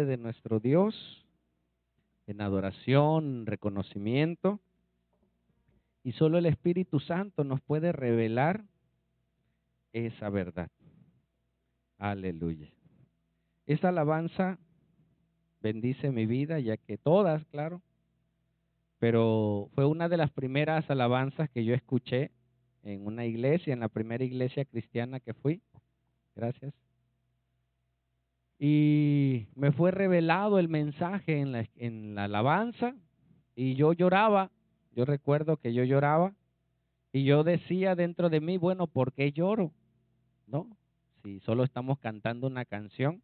de nuestro Dios, en adoración, en reconocimiento, y solo el Espíritu Santo nos puede revelar esa verdad. Aleluya. Esa alabanza bendice mi vida, ya que todas, claro, pero fue una de las primeras alabanzas que yo escuché en una iglesia, en la primera iglesia cristiana que fui. Gracias. Y me fue revelado el mensaje en la alabanza y yo lloraba. Yo recuerdo que yo lloraba y yo decía dentro de mí, bueno, ¿por qué lloro? ¿No? Si solo estamos cantando una canción.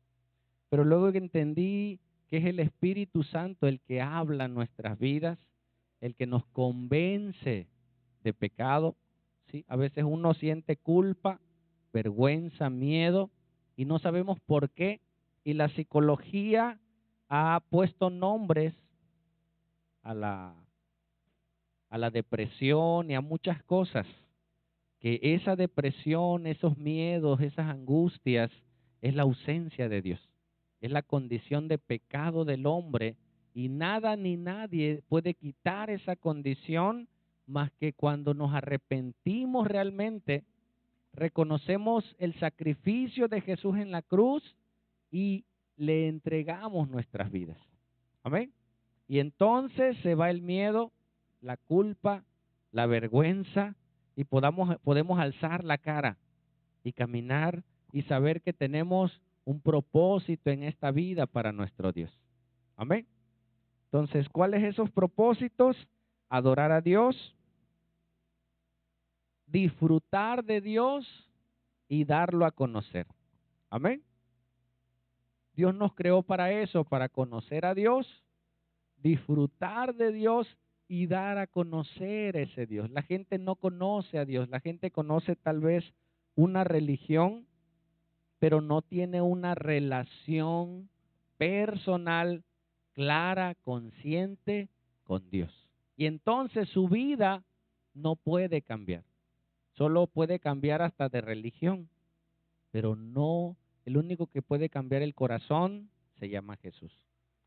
Pero luego que entendí que es el Espíritu Santo el que habla en nuestras vidas, el que nos convence de pecado, ¿sí? A veces uno siente culpa, vergüenza, miedo y no sabemos por qué. Y la psicología ha puesto nombres a la depresión y a muchas cosas, que esa depresión, esos miedos, esas angustias, es la ausencia de Dios, es la condición de pecado del hombre, y nada ni nadie puede quitar esa condición más que cuando nos arrepentimos realmente, reconocemos el sacrificio de Jesús en la cruz y le entregamos nuestras vidas. Amén. Y entonces se va el miedo, la culpa, la vergüenza, y podemos alzar la cara y caminar y saber que tenemos un propósito en esta vida para nuestro Dios. Amén. Entonces, ¿cuáles esos propósitos? Adorar a Dios, disfrutar de Dios y darlo a conocer. Amén. Dios nos creó para eso, para conocer a Dios, disfrutar de Dios y dar a conocer ese Dios. La gente no conoce a Dios, la gente conoce tal vez una religión, pero no tiene una relación personal, clara, consciente con Dios. Y entonces su vida no puede cambiar. Solo puede cambiar hasta de religión, pero no, el único que puede cambiar el corazón se llama Jesús.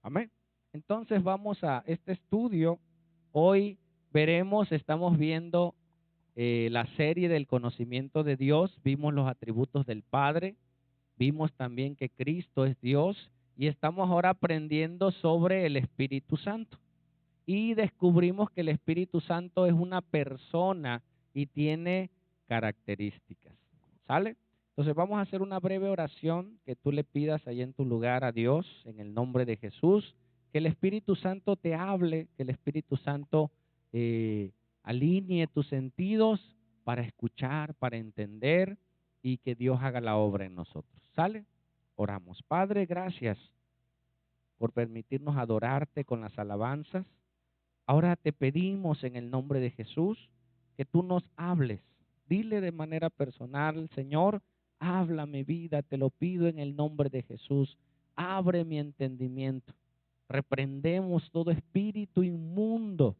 Amén. Entonces vamos a este estudio. Hoy estamos viendo la serie del conocimiento de Dios. Vimos los atributos del Padre, vimos también que Cristo es Dios y estamos ahora aprendiendo sobre el Espíritu Santo. Y descubrimos que el Espíritu Santo es una persona y tiene características. ¿Sale? Entonces vamos a hacer una breve oración que tú le pidas ahí en tu lugar a Dios en el nombre de Jesús, que el Espíritu Santo te hable, que el Espíritu Santo alinee tus sentidos para escuchar, para entender y que Dios haga la obra en nosotros. ¿Sale? Oramos. Padre, gracias por permitirnos adorarte con las alabanzas. Ahora te pedimos en el nombre de Jesús que tú nos hables. Dile de manera personal, Señor, habla mi vida, te lo pido en el nombre de Jesús. Abre mi entendimiento. Reprendemos todo espíritu inmundo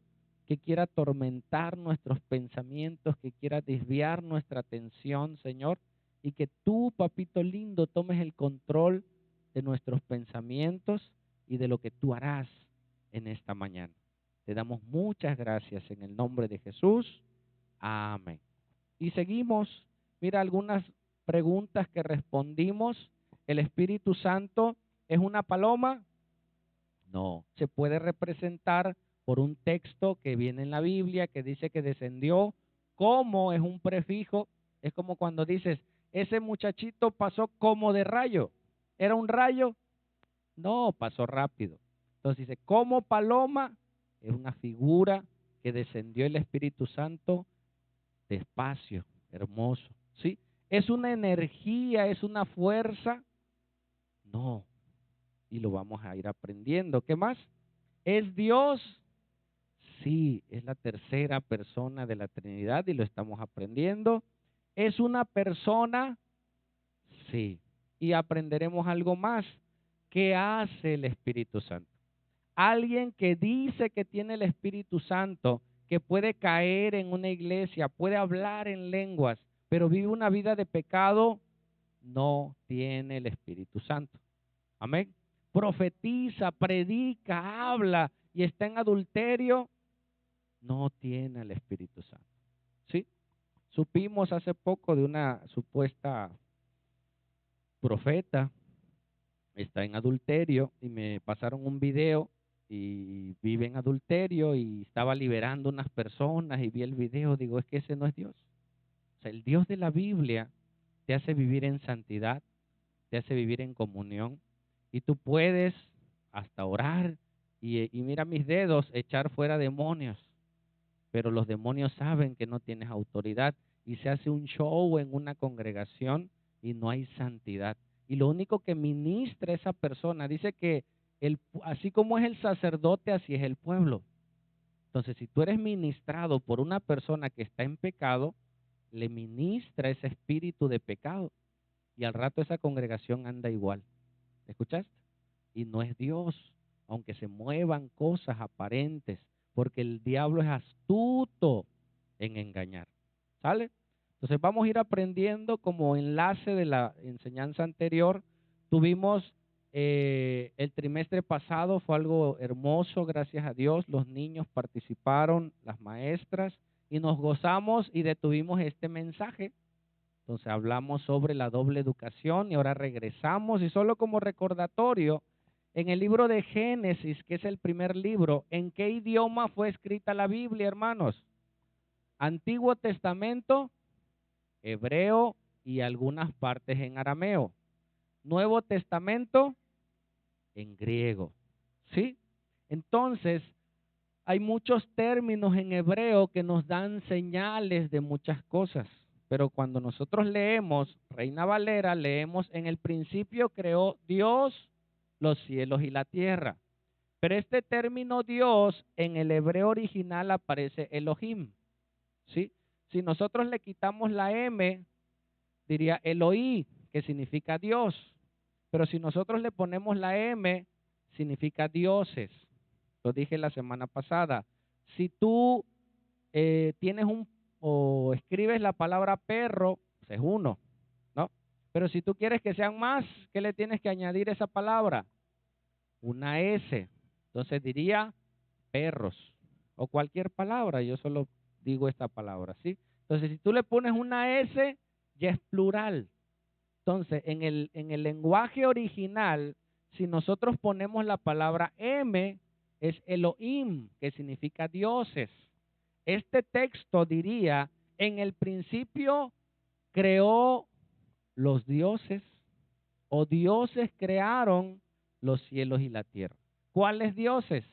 que quiera atormentar nuestros pensamientos, que quiera desviar nuestra atención, Señor, y que tú, papito lindo, tomes el control de nuestros pensamientos y de lo que tú harás en esta mañana. Te damos muchas gracias en el nombre de Jesús. Amén. Y seguimos, mira algunas preguntas que respondimos. ¿El Espíritu Santo es una paloma? No. ¿Se puede representar por un texto que viene en la Biblia que dice que descendió? ¿Cómo es un prefijo? Es como cuando dices, ese muchachito pasó como de rayo. ¿Era un rayo? No, pasó rápido. Entonces dice, como paloma, es una figura que descendió el Espíritu Santo despacio, hermoso, ¿sí? ¿Es una energía, es una fuerza? No, y lo vamos a ir aprendiendo. ¿Qué más? ¿Es Dios? Sí, es la tercera persona de la Trinidad y lo estamos aprendiendo. ¿Es una persona? Sí, y aprenderemos algo más. ¿Qué hace el Espíritu Santo? Alguien que dice que tiene el Espíritu Santo, que puede caer en una iglesia, puede hablar en lenguas, pero vive una vida de pecado, no tiene el Espíritu Santo. Amén. profetiza, predica, habla y está en adulterio, no tiene el Espíritu Santo. ¿Sí? Supimos hace poco de una supuesta profeta, está en adulterio y me pasaron un video y vive en adulterio y estaba liberando unas personas y vi el video, digo, es que ese no es Dios. O sea, el Dios de la Biblia te hace vivir en santidad, te hace vivir en comunión y tú puedes hasta orar y mira mis dedos, echar fuera demonios, pero los demonios saben que no tienes autoridad y se hace un show en una congregación y no hay santidad. Y lo único que ministra esa persona, dice que así como es el sacerdote, así es el pueblo. Entonces, si tú eres ministrado por una persona que está en pecado, le ministra ese espíritu de pecado y al rato esa congregación anda igual. ¿Escuchaste? Y no es Dios, aunque se muevan cosas aparentes, porque el diablo es astuto en engañar. ¿Sale? Entonces vamos a ir aprendiendo como enlace de la enseñanza anterior. Tuvimos el trimestre pasado, fue algo hermoso, gracias a Dios. Los niños participaron, las maestras, y nos gozamos y detuvimos este mensaje. Entonces hablamos sobre la doble educación y ahora regresamos y solo como recordatorio, en el libro de Génesis, que es el primer libro, ¿en qué idioma fue escrita la Biblia, hermanos? Antiguo Testamento, hebreo y algunas partes en arameo. Nuevo Testamento, en griego. ¿Sí? Entonces, hay muchos términos en hebreo que nos dan señales de muchas cosas. Pero cuando nosotros leemos Reina Valera, leemos en el principio creó Dios los cielos y la tierra. Pero este término Dios en el hebreo original aparece Elohim. ¿Sí? Si nosotros le quitamos la M, diría Eloí, que significa Dios. Pero si nosotros le ponemos la M, significa dioses. Lo dije la semana pasada. Si tú tienes o escribes la palabra perro, pues es uno, ¿no? Pero si tú quieres que sean más, ¿qué le tienes que añadir a esa palabra? Una S. Entonces diría perros o cualquier palabra. Yo solo digo esta palabra, ¿sí? Entonces, si tú le pones una S, ya es plural. Entonces, en el lenguaje original, si nosotros ponemos la palabra M, es Elohim, que significa dioses. Este texto diría, en el principio creó los dioses, o dioses crearon los cielos y la tierra. ¿Cuáles dioses?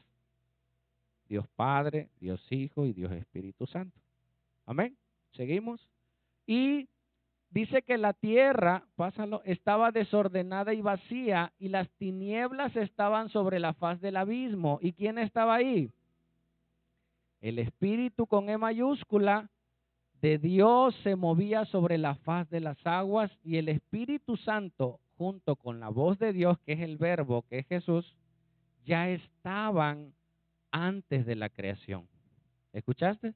Dios Padre, Dios Hijo y Dios Espíritu Santo. Amén. Seguimos. Y dice que la tierra, pásalo, estaba desordenada y vacía y las tinieblas estaban sobre la faz del abismo. ¿Y quién estaba ahí? El Espíritu con E mayúscula de Dios se movía sobre la faz de las aguas y el Espíritu Santo junto con la voz de Dios, que es el Verbo, que es Jesús, ya estaban antes de la creación. ¿Escuchaste?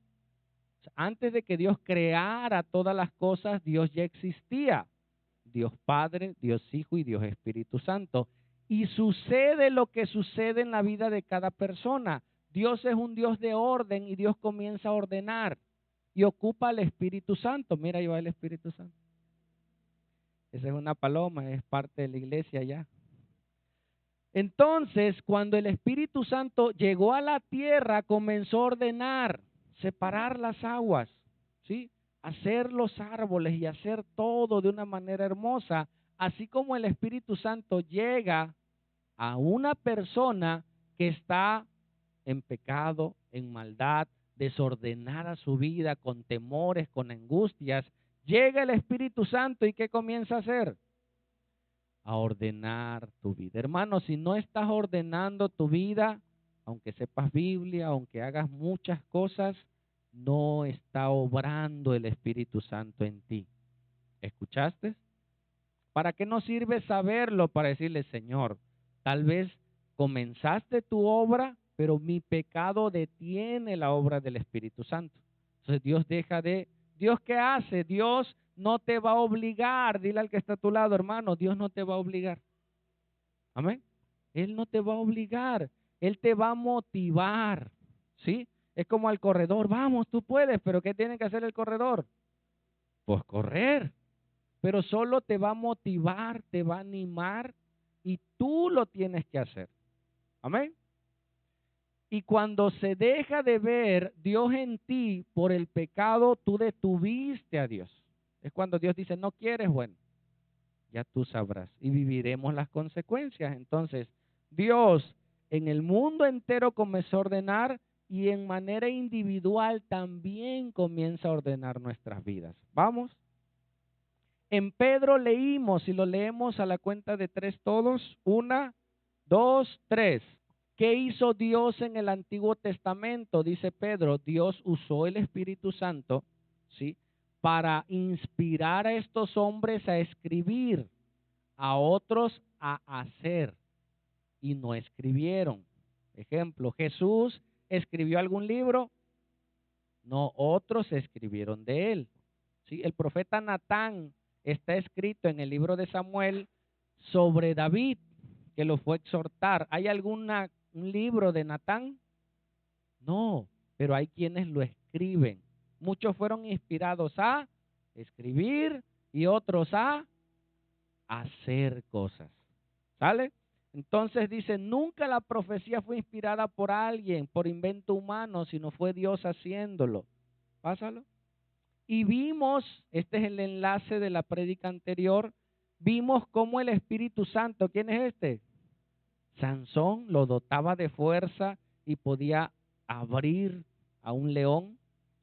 Antes de que Dios creara todas las cosas, Dios ya existía. Dios Padre, Dios Hijo y Dios Espíritu Santo. Y sucede lo que sucede en la vida de cada persona. Dios es un Dios de orden y Dios comienza a ordenar y ocupa al Espíritu Santo. Mira, ahí va el Espíritu Santo. Esa es una paloma, es parte de la iglesia ya. Entonces, cuando el Espíritu Santo llegó a la tierra, comenzó a ordenar, separar las aguas, ¿sí? Hacer los árboles y hacer todo de una manera hermosa, así como el Espíritu Santo llega a una persona que está en pecado, en maldad, desordenada su vida, con temores, con angustias, llega el Espíritu Santo y ¿qué comienza a hacer? A ordenar tu vida. Hermano, si no estás ordenando tu vida, aunque sepas Biblia, aunque hagas muchas cosas, no está obrando el Espíritu Santo en ti. ¿Escuchaste? ¿Para qué nos sirve saberlo? Para decirle, Señor, tal vez comenzaste tu obra, pero mi pecado detiene la obra del Espíritu Santo. Entonces ¿Dios qué hace? Dios no te va a obligar. Dile al que está a tu lado, hermano, Dios no te va a obligar. Amén. Él no te va a obligar, Él te va a motivar, ¿sí? Es como al corredor, vamos, tú puedes, pero ¿qué tiene que hacer el corredor? Pues correr, pero solo te va a motivar, te va a animar y tú lo tienes que hacer. Amén. Y cuando se deja de ver Dios en ti por el pecado, tú detuviste a Dios. Es cuando Dios dice, no quieres, bueno, ya tú sabrás y viviremos las consecuencias. Entonces, Dios en el mundo entero comenzó a ordenar y en manera individual también comienza a ordenar nuestras vidas. Vamos. En Pedro leímos, y lo leemos a la cuenta de tres todos, 1, 2, 3. ¿Qué hizo Dios en el Antiguo Testamento? Dice Pedro, Dios usó el Espíritu Santo, ¿sí? Para inspirar a estos hombres a escribir, a otros a hacer, y no escribieron. Ejemplo, Jesús escribió algún libro, no, otros escribieron de él. ¿Sí? El profeta Natán está escrito en el libro de Samuel sobre David, que lo fue a exhortar. ¿Hay un libro de Natán? No, pero hay quienes lo escriben. Muchos fueron inspirados a escribir y otros a hacer cosas. ¿Sale? Entonces dice, nunca la profecía fue inspirada por alguien, por invento humano, sino fue Dios haciéndolo. Pásalo. Y vimos, este es el enlace de la prédica anterior, vimos cómo el Espíritu Santo, ¿quién es este? Sansón lo dotaba de fuerza y podía abrir a un león,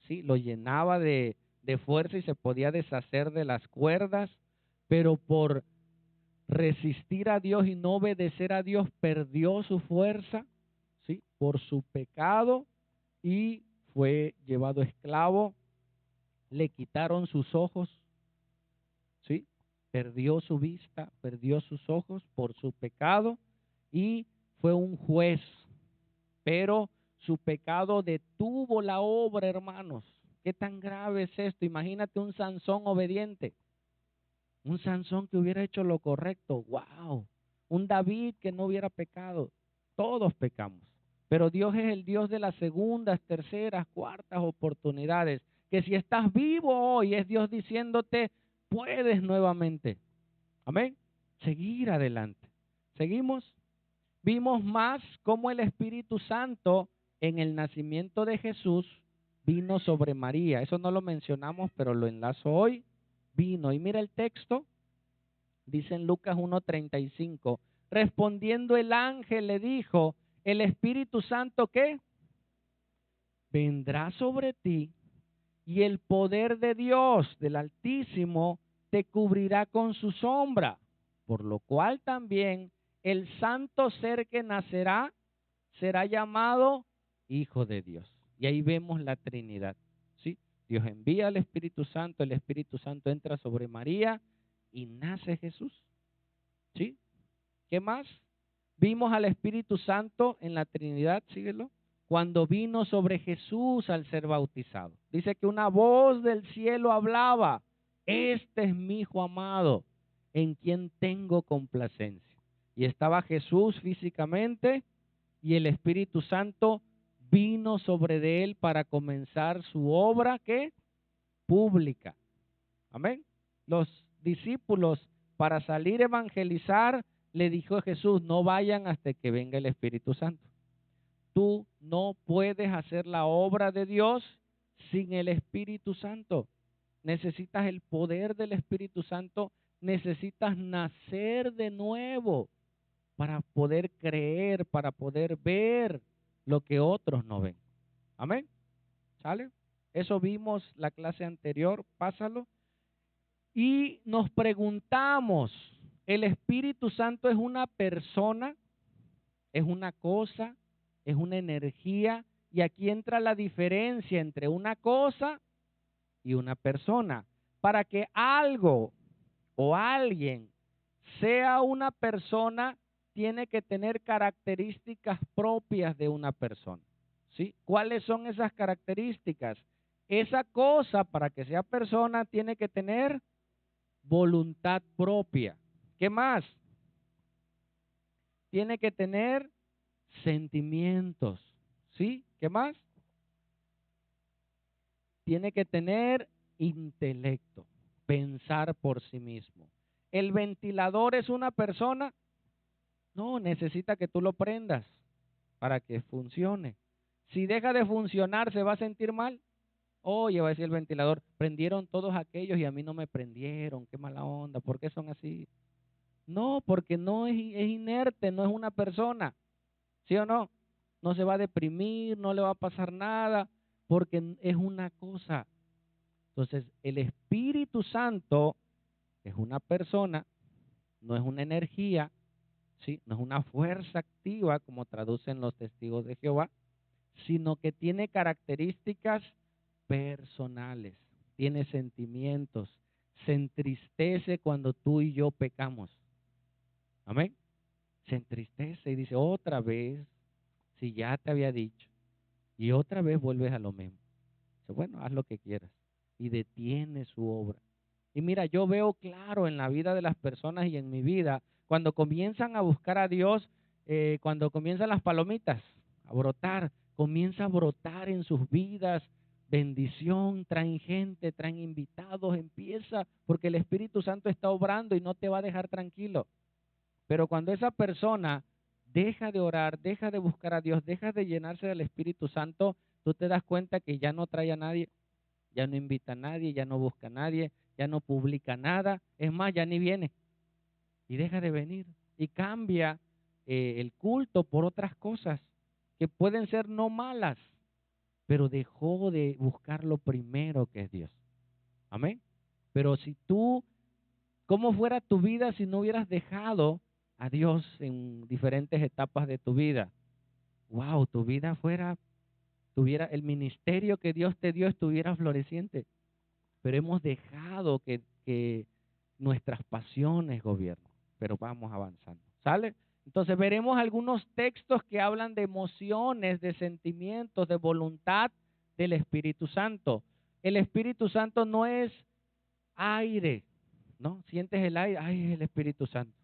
¿sí? Lo llenaba de fuerza y se podía deshacer de las cuerdas, pero por resistir a Dios y no obedecer a Dios, perdió su fuerza, ¿sí? Por su pecado y fue llevado esclavo, le quitaron sus ojos, ¿sí? Perdió su vista, perdió sus ojos por su pecado y fue un juez, pero su pecado detuvo la obra, hermanos. ¿Qué tan grave es esto? Imagínate un Sansón obediente. Un Sansón que hubiera hecho lo correcto, wow. Un David que no hubiera pecado. Todos pecamos. Pero Dios es el Dios de las segundas, terceras, cuartas oportunidades. Que si estás vivo hoy, es Dios diciéndote, puedes nuevamente. Amén. Seguir adelante. ¿Seguimos? Vimos más cómo el Espíritu Santo en el nacimiento de Jesús vino sobre María. Eso no lo mencionamos, pero lo enlazo hoy. Vino. Y mira el texto. Dice en Lucas 1:35, respondiendo el ángel le dijo, el Espíritu Santo, ¿qué? Vendrá sobre ti y el poder de Dios, del Altísimo, te cubrirá con su sombra, por lo cual también el santo ser que nacerá será llamado Hijo de Dios. Y ahí vemos la Trinidad, ¿sí? Dios envía al Espíritu Santo, el Espíritu Santo entra sobre María y nace Jesús. ¿Sí? ¿Qué más? Vimos al Espíritu Santo en la Trinidad, síguelo, cuando vino sobre Jesús al ser bautizado. Dice que una voz del cielo hablaba, este es mi Hijo amado, en quien tengo complacencia. Y estaba Jesús físicamente y el Espíritu Santo vino sobre de él para comenzar su obra, ¿qué? Pública. Amén. Los discípulos para salir a evangelizar le dijo a Jesús, no vayan hasta que venga el Espíritu Santo. Tú no puedes hacer la obra de Dios sin el Espíritu Santo. Necesitas el poder del Espíritu Santo, necesitas nacer de nuevo para poder creer, para poder ver lo que otros no ven. Amén. ¿Sale? Eso vimos la clase anterior, pásalo. Y nos preguntamos, ¿el Espíritu Santo es una persona? ¿Es una cosa? ¿Es una energía? Y aquí entra la diferencia entre una cosa y una persona. Para que algo o alguien sea una persona, tiene que tener características propias de una persona. ¿Sí? ¿Cuáles son esas características? Esa cosa, para que sea persona, tiene que tener voluntad propia. ¿Qué más? Tiene que tener sentimientos. ¿Sí? ¿Qué más? Tiene que tener intelecto, pensar por sí mismo. ¿El ventilador es una persona? No, necesita que tú lo prendas para que funcione. Si deja de funcionar, ¿se va a sentir mal? Oye, va a decir el ventilador, prendieron todos aquellos y a mí no me prendieron, qué mala onda, ¿por qué son así? No, porque no es inerte, no es una persona, ¿sí o no? No se va a deprimir, no le va a pasar nada, porque es una cosa. Entonces, el Espíritu Santo es una persona, no es una energía, ¿sí? No es una fuerza activa, como traducen los testigos de Jehová, sino que tiene características personales, tiene sentimientos, se entristece cuando tú y yo pecamos. Amén. Se entristece y dice, otra vez, si ya te había dicho, y otra vez vuelves a lo mismo. Dice, bueno, haz lo que quieras. Y detiene su obra. Y mira, yo veo claro en la vida de las personas y en mi vida, cuando comienzan a buscar a Dios, cuando comienzan las palomitas a brotar, comienza a brotar en sus vidas bendición, traen gente, traen invitados, empieza, porque el Espíritu Santo está obrando y no te va a dejar tranquilo. Pero cuando esa persona deja de orar, deja de buscar a Dios, deja de llenarse del Espíritu Santo, tú te das cuenta que ya no trae a nadie, ya no invita a nadie, ya no busca a nadie, ya no publica nada, es más, ya ni viene y deja de venir y cambia el culto por otras cosas que pueden ser no malas, pero dejó de buscar lo primero que es Dios. Amén. Pero si tú, ¿cómo fuera tu vida si no hubieras dejado a Dios en diferentes etapas de tu vida? Wow, tu vida tuviera el ministerio que Dios te dio estuviera floreciente, pero hemos dejado que nuestras pasiones gobiernen, pero vamos avanzando. ¿Sale? Entonces veremos algunos textos que hablan de emociones, de sentimientos, de voluntad del Espíritu Santo. El Espíritu Santo no es aire, ¿no? Sientes el aire, ay, es el Espíritu Santo,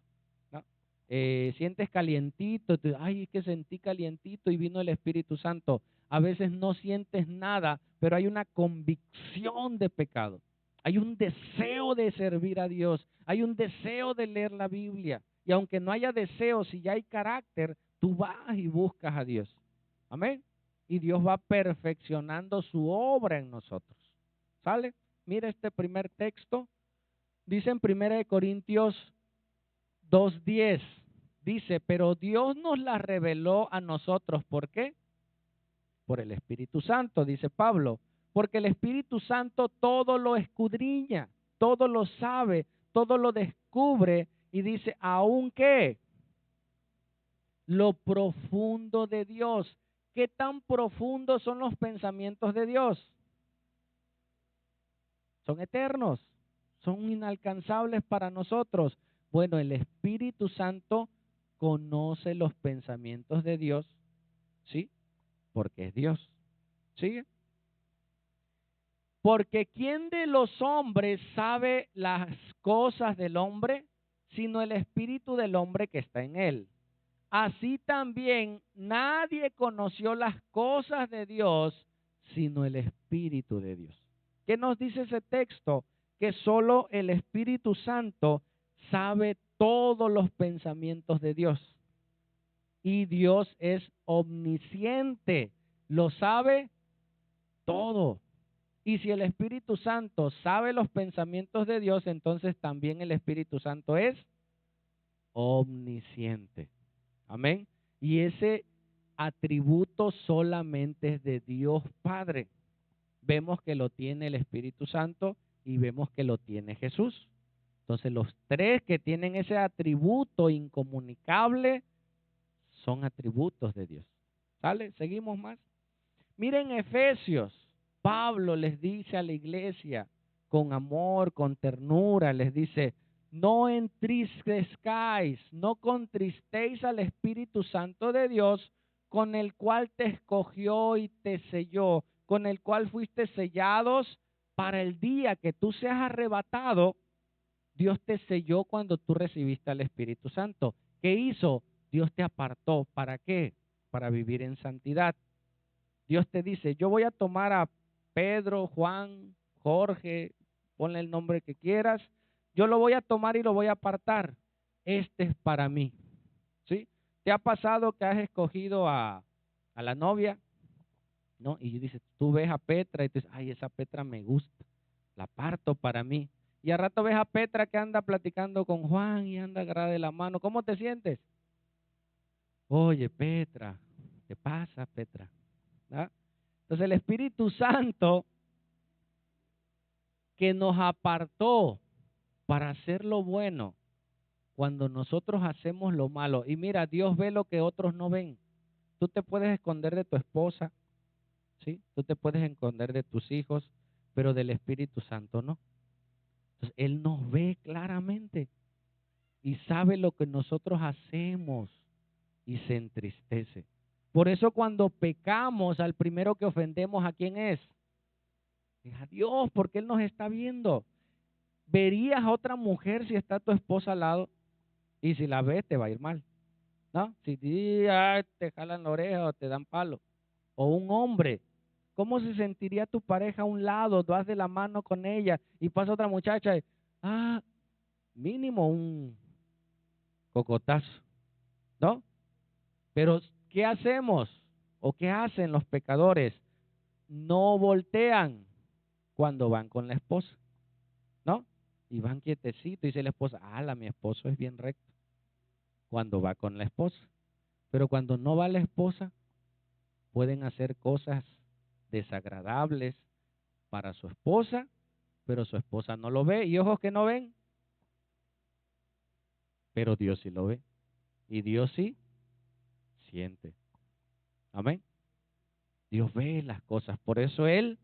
¿no? Sientes calientito, ay, es que sentí calientito y vino el Espíritu Santo. A veces no sientes nada, pero hay una convicción de pecado. Hay un deseo de servir a Dios, hay un deseo de leer la Biblia. Y aunque no haya deseo, si ya hay carácter, tú vas y buscas a Dios. Amén. Y Dios va perfeccionando su obra en nosotros. ¿Sale? Mira este primer texto. Dice en 1 Corintios 2:10. Dice, pero Dios nos la reveló a nosotros. ¿Por qué? Por el Espíritu Santo, dice Pablo. Porque el Espíritu Santo todo lo escudriña, todo lo sabe, todo lo descubre. Y dice, aunque lo profundo de Dios. ¿Qué tan profundos son los pensamientos de Dios? Son eternos, son inalcanzables para nosotros. Bueno, el Espíritu Santo conoce los pensamientos de Dios, ¿sí? Porque es Dios. ¿Sigue? Porque ¿quién de los hombres sabe las cosas del hombre, sino el espíritu del hombre que está en él? Así también nadie conoció las cosas de Dios, sino el Espíritu de Dios. ¿Qué nos dice ese texto? Que solo el Espíritu Santo sabe todos los pensamientos de Dios. Y Dios es omnisciente, lo sabe todo. Y si el Espíritu Santo sabe los pensamientos de Dios, entonces también el Espíritu Santo es omnisciente. Amén. Y ese atributo solamente es de Dios Padre. Vemos que lo tiene el Espíritu Santo y vemos que lo tiene Jesús. Entonces los tres que tienen ese atributo incomunicable son atributos de Dios. ¿Sale? Seguimos más. Miren Efesios. Pablo les dice a la iglesia con amor, con ternura, les dice, no entristezcáis, no contristéis al Espíritu Santo de Dios, con el cual te escogió y te selló, con el cual fuiste sellados para el día que tú seas arrebatado. Dios te selló cuando tú recibiste al Espíritu Santo. ¿Qué hizo? Dios te apartó. ¿Para qué? Para vivir en santidad. Dios te dice, yo voy a tomar a Pedro, Juan, Jorge, ponle el nombre que quieras, yo lo voy a tomar y lo voy a apartar. Este es para mí. ¿Sí? ¿Te ha pasado que has escogido a la novia? ¿No? Y dices, tú ves a Petra y tú dices, ay, esa Petra me gusta, la aparto para mí. Y al rato ves a Petra que anda platicando con Juan y anda agarrada de la mano. ¿Cómo te sientes? Oye, Petra, ¿qué pasa, Petra? ¿Ah? Entonces el Espíritu Santo que nos apartó para hacer lo bueno cuando nosotros hacemos lo malo. Y mira, Dios ve lo que otros no ven. Tú te puedes esconder de tu esposa, ¿sí? Tú te puedes esconder de tus hijos, pero del Espíritu Santo no. Entonces Él nos ve claramente y sabe lo que nosotros hacemos y se entristece. Por eso cuando pecamos, al primero que ofendemos, ¿a quién es? Es a Dios, porque Él nos está viendo. ¿Verías a otra mujer si está tu esposa al lado? Y si la ves, te va a ir mal, ¿no? Si te jalan la oreja o te dan palo. O un hombre, ¿cómo se sentiría tu pareja a un lado? Tú vas de la mano con ella y pasa otra muchacha y, mínimo un cocotazo, ¿no? Pero, ¿qué hacemos? ¿O qué hacen los pecadores? No voltean cuando van con la esposa, ¿no? Y van quietecitos y dice la esposa, mi esposo es bien recto cuando va con la esposa. Pero cuando no va la esposa, pueden hacer cosas desagradables para su esposa, pero su esposa no lo ve. Y ojos que no ven, pero Dios sí lo ve. Y Dios sí siente. Amén. Dios ve las cosas. Por eso Él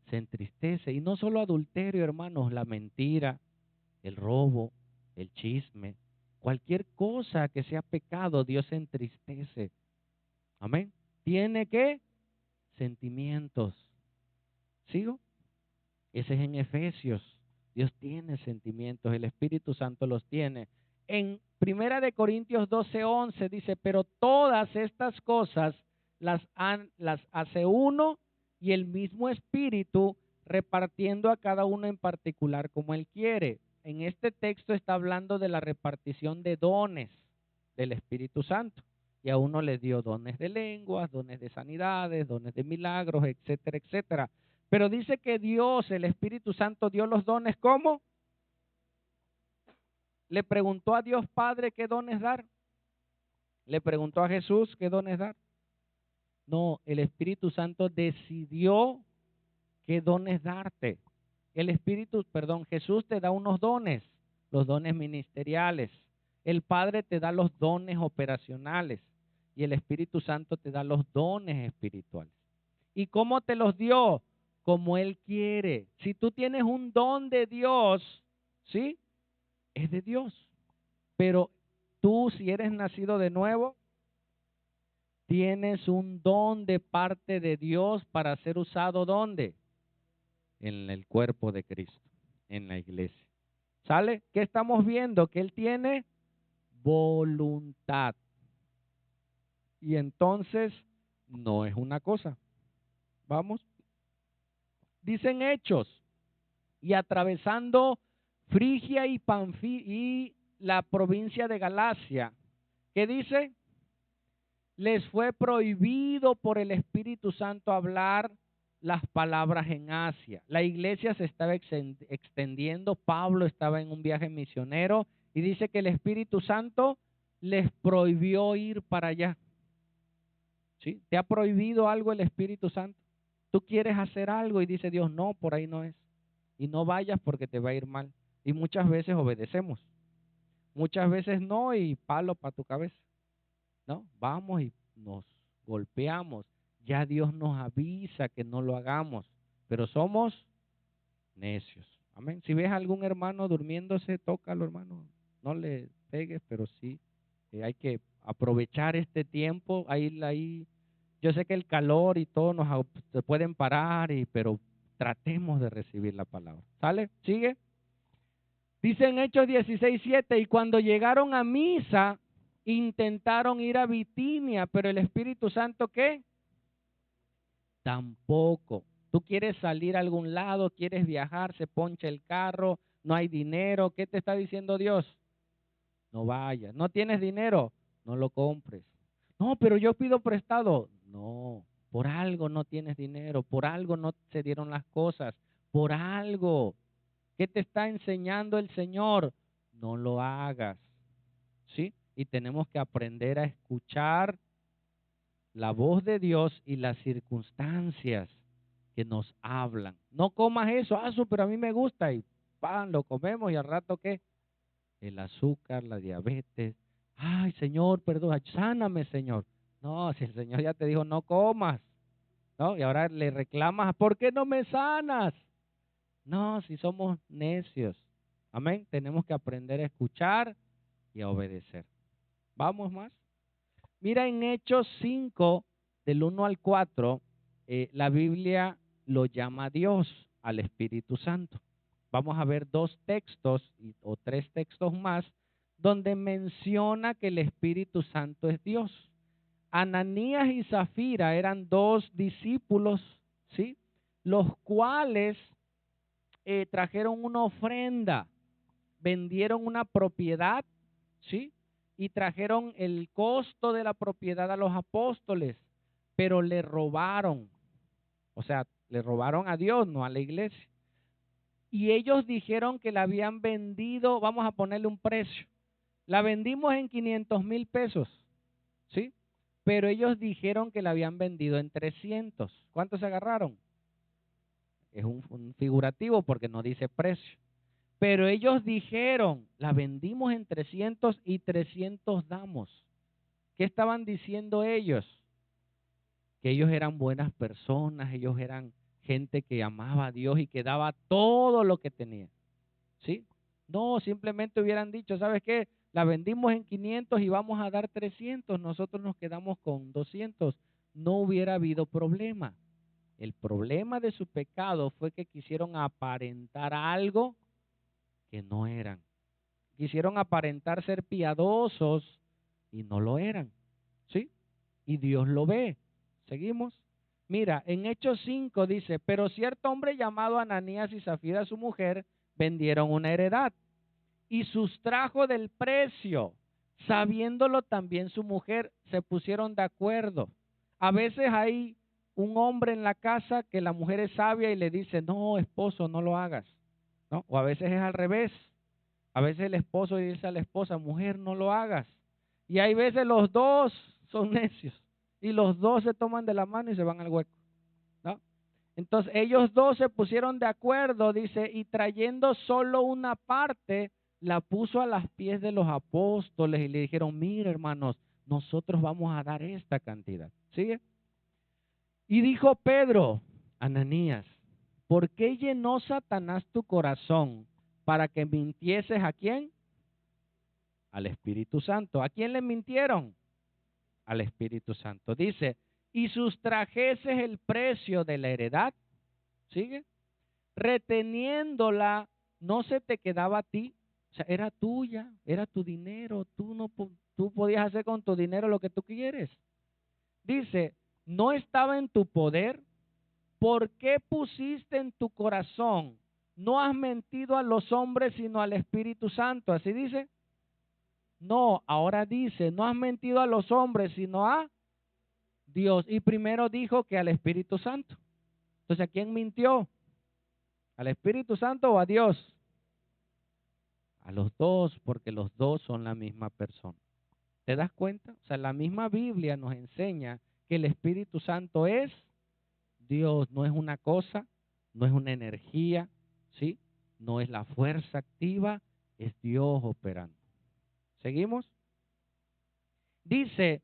se entristece. Y no solo adulterio, hermanos, la mentira, el robo, el chisme, cualquier cosa que sea pecado, Dios se entristece. Amén. Tiene que sentimientos. ¿Sigo? Ese es en Efesios. Dios tiene sentimientos, el Espíritu Santo los tiene. En Primera de Corintios 12:11 dice, pero todas estas cosas las hace uno y el mismo Espíritu, repartiendo a cada uno en particular como Él quiere. En este texto está hablando de la repartición de dones del Espíritu Santo. Y a uno le dio dones de lenguas, dones de sanidades, dones de milagros, etcétera, etcétera. Pero dice que Dios, el Espíritu Santo, dio los dones. ¿Cómo? Le preguntó a Dios Padre qué dones dar. Le preguntó a Jesús qué dones dar. No, el Espíritu Santo decidió qué dones darte. Jesús te da unos dones, los dones ministeriales. El Padre te da los dones operacionales y el Espíritu Santo te da los dones espirituales. ¿Y cómo te los dio? Como Él quiere. Si tú tienes un don de Dios, ¿sí? Es de Dios. Pero tú, si eres nacido de nuevo, tienes un don de parte de Dios para ser usado, ¿dónde? En el cuerpo de Cristo, en la iglesia. ¿Sale? ¿Qué estamos viendo? Que Él tiene voluntad. Y entonces no es una cosa. Vamos. Dicen Hechos, y atravesando Frigia y la provincia de Galacia, ¿qué dice? Les fue prohibido por el Espíritu Santo hablar las palabras en Asia. La iglesia se estaba extendiendo, Pablo estaba en un viaje misionero y dice que el Espíritu Santo les prohibió ir para allá. ¿Sí? ¿Te ha prohibido algo el Espíritu Santo? Tú quieres hacer algo y dice Dios, no, por ahí no es. Y no vayas porque te va a ir mal. Y muchas veces obedecemos. Muchas veces no y palo para tu cabeza. ¿No? Vamos y nos golpeamos. Ya Dios nos avisa que no lo hagamos, pero somos necios. Amén. Si ves a algún hermano durmiéndose, tócalo, hermano. No le pegues, pero sí hay que aprovechar este tiempo. Ahí, yo sé que el calor y todo se pueden parar, pero tratemos de recibir la palabra. ¿Sale? ¿Sigue? Dice en Hechos 16:7, y cuando llegaron a misa, Intentaron ir a Bitinia, pero el Espíritu Santo, ¿qué? Tampoco. Tú quieres salir a algún lado, quieres viajar, se poncha el carro, no hay dinero. ¿Qué te está diciendo Dios? No vayas. ¿No tienes dinero? No lo compres. No, pero yo pido prestado. No, por algo no tienes dinero, por algo no se dieron las cosas, por algo. ¿Qué te está enseñando el Señor? No lo hagas. ¿Sí? Y tenemos que aprender a escuchar la voz de Dios y las circunstancias que nos hablan. No comas eso, pero a mí me gusta y pan, lo comemos y al rato ¿qué? El azúcar, la diabetes. Ay, Señor, perdón, sáname, Señor. No, si el Señor ya te dijo no comas, ¿no? Y ahora le reclamas, ¿por qué no me sanas? No, si somos necios. Amén. Tenemos que aprender a escuchar y a obedecer. Vamos más. Mira en Hechos 5, del 1 al 4, la Biblia lo llama Dios, al Espíritu Santo. Vamos a ver dos textos o tres textos más donde menciona que el Espíritu Santo es Dios. Ananías y Zafira eran dos discípulos, ¿sí? Los cuales trajeron una ofrenda, vendieron una propiedad, ¿sí? Y trajeron el costo de la propiedad a los apóstoles, pero le robaron, o sea, le robaron a Dios, no a la iglesia. Y ellos dijeron que la habían vendido, vamos a ponerle un precio, la vendimos en 500,000 pesos, ¿sí? Pero ellos dijeron que la habían vendido en 300. ¿Cuántos se agarraron? Es un figurativo porque no dice precio. Pero ellos dijeron, la vendimos en 300 y 300 damos. ¿Qué estaban diciendo ellos? Que ellos eran buenas personas, ellos eran gente que amaba a Dios y que daba todo lo que tenía. ¿Sí? No, simplemente hubieran dicho, ¿sabes qué? La vendimos en 500 y vamos a dar 300, nosotros nos quedamos con 200. No hubiera habido problema. El problema de su pecado fue que quisieron aparentar algo que no eran. Quisieron aparentar ser piadosos y no lo eran. ¿Sí? Y Dios lo ve. ¿Seguimos? Mira, en Hechos 5 dice, pero cierto hombre llamado Ananías y Zafira, su mujer, vendieron una heredad y sustrajo del precio. Sabiéndolo también su mujer, se pusieron de acuerdo. A veces hay un hombre en la casa que la mujer es sabia y le dice, no, esposo, no lo hagas, ¿no? O a veces es al revés. A veces el esposo dice a la esposa, mujer, no lo hagas. Y hay veces los dos son necios y los dos se toman de la mano y se van al hueco, ¿no? Entonces ellos dos se pusieron de acuerdo, dice, y trayendo solo una parte, la puso a los pies de los apóstoles y le dijeron, mire hermanos, nosotros vamos a dar esta cantidad. ¿Sigue? Y dijo Pedro, Ananías, ¿por qué llenó Satanás tu corazón para que mintieses a quién? Al Espíritu Santo. ¿A quién le mintieron? Al Espíritu Santo. Dice, y sustrajeses el precio de la heredad, ¿sigue? Reteniéndola, no se te quedaba a ti, o sea, era tuya, era tu dinero, tú podías hacer con tu dinero lo que tú quieres. Dice, no estaba en tu poder. ¿Por qué pusiste en tu corazón? No has mentido a los hombres, sino al Espíritu Santo. ¿Así dice? No, ahora dice, no has mentido a los hombres, sino a Dios. Y primero dijo que al Espíritu Santo. Entonces, ¿a quién mintió? ¿Al Espíritu Santo o a Dios? A los dos, porque los dos son la misma persona. ¿Te das cuenta? O sea, la misma Biblia nos enseña que el Espíritu Santo es Dios, no es una cosa, no es una energía, ¿sí? No es la fuerza activa, es Dios operando. ¿Seguimos? Dice,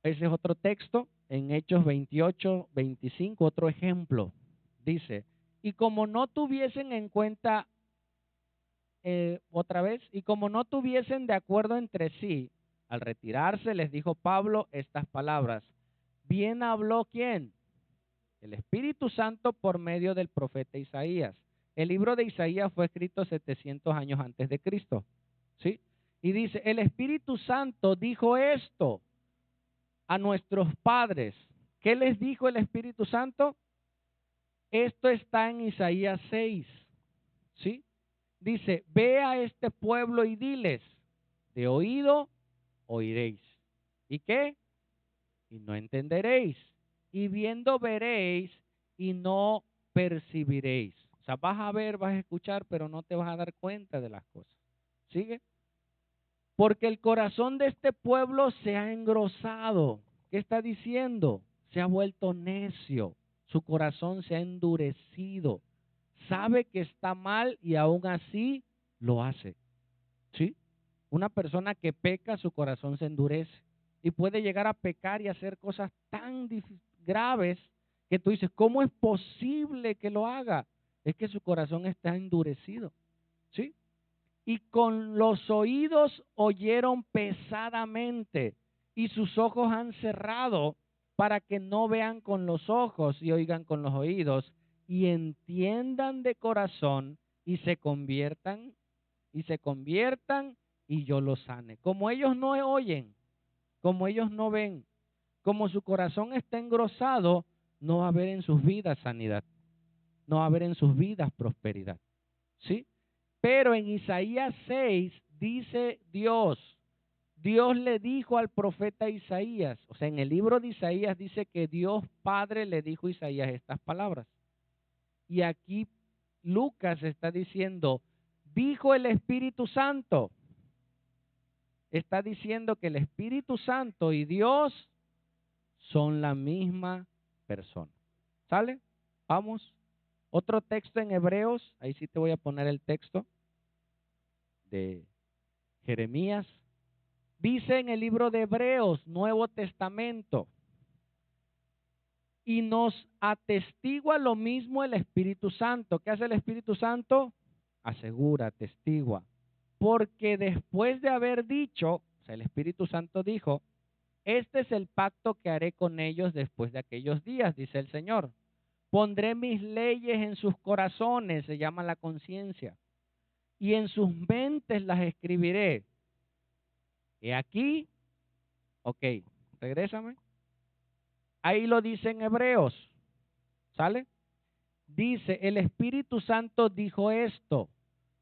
ese es otro texto, en Hechos 28, 25, otro ejemplo. Dice, y como no tuviesen en cuenta, otra vez, y como no tuviesen de acuerdo entre sí, al retirarse les dijo Pablo estas palabras, bien habló ¿quién? El Espíritu Santo por medio del profeta Isaías. El libro de Isaías fue escrito 700 años antes de Cristo. ¿sí? Y dice, el Espíritu Santo dijo esto a nuestros padres. ¿Qué les dijo el Espíritu Santo? Esto está en Isaías 6, ¿sí? Dice, ve a este pueblo y diles, de oído oiréis. ¿Y qué? Y no entenderéis. Y viendo veréis y no percibiréis. O sea, vas a ver, vas a escuchar, pero no te vas a dar cuenta de las cosas. ¿Sigue? Porque el corazón de este pueblo se ha engrosado. ¿Qué está diciendo? Se ha vuelto necio. Su corazón se ha endurecido. Sabe que está mal y aún así lo hace. ¿Sí? Una persona que peca, su corazón se endurece. Y puede llegar a pecar y hacer cosas tan graves que tú dices, ¿cómo es posible que lo haga? Es que su corazón está endurecido. ¿Sí? Y con los oídos oyeron pesadamente, y sus ojos han cerrado para que no vean con los ojos y oigan con los oídos, y entiendan de corazón y se conviertan, y yo los sane. Como ellos no oyen, como ellos no ven, como su corazón está engrosado, no va a haber en sus vidas sanidad, no va a haber en sus vidas prosperidad. ¿Sí? Pero en Isaías 6 dice Dios le dijo al profeta Isaías, o sea, en el libro de Isaías dice que Dios Padre le dijo a Isaías estas palabras. Y aquí Lucas está diciendo, dijo el Espíritu Santo. Está diciendo que el Espíritu Santo y Dios son la misma persona. ¿Sale? Vamos. Otro texto en Hebreos, ahí sí te voy a poner el texto de Jeremías. Dice en el libro de Hebreos, Nuevo Testamento, y nos atestigua lo mismo el Espíritu Santo. ¿Qué hace el Espíritu Santo? Asegura, atestigua. Porque después de haber dicho, o sea, el Espíritu Santo dijo, este es el pacto que haré con ellos después de aquellos días, dice el Señor. Pondré mis leyes en sus corazones, se llama la conciencia, y en sus mentes las escribiré. Y aquí, ok, regrésame. Ahí lo dice en Hebreos, ¿sale? Dice, el Espíritu Santo dijo esto,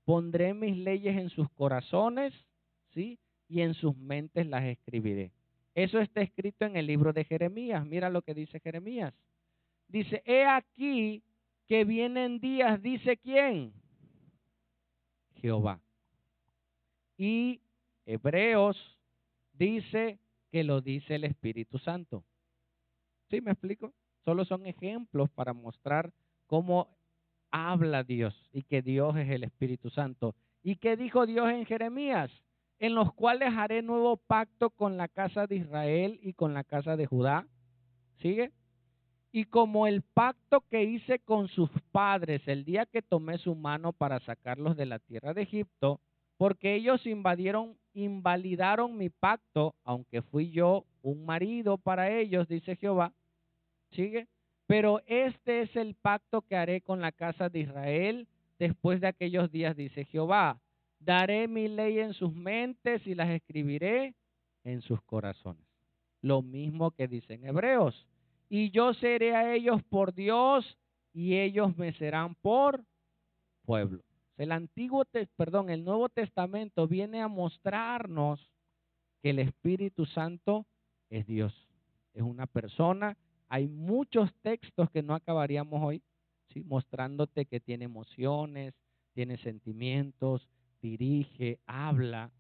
pondré mis leyes en sus corazones, ¿sí? Y en sus mentes las escribiré. Eso está escrito en el libro de Jeremías. Mira lo que dice Jeremías. Dice, he aquí que vienen días, dice ¿quién? Jehová. Y Hebreos dice que lo dice el Espíritu Santo. ¿Sí me explico? Solo son ejemplos para mostrar cómo habla Dios y que Dios es el Espíritu Santo. ¿Y qué dijo Dios en Jeremías? En los cuales haré nuevo pacto con la casa de Israel y con la casa de Judá. ¿Sigue? Y como el pacto que hice con sus padres el día que tomé su mano para sacarlos de la tierra de Egipto, porque ellos invalidaron mi pacto, aunque fui yo un marido para ellos, dice Jehová. ¿Sigue? Pero este es el pacto que haré con la casa de Israel después de aquellos días, dice Jehová. Daré mi ley en sus mentes y las escribiré en sus corazones. Lo mismo que dicen Hebreos. Y yo seré a ellos por Dios y ellos me serán por pueblo. El Nuevo Testamento viene a mostrarnos que el Espíritu Santo es Dios, es una persona. Hay muchos textos que no acabaríamos hoy, ¿sí? Mostrándote que tiene emociones, tiene sentimientos, dirige, habla.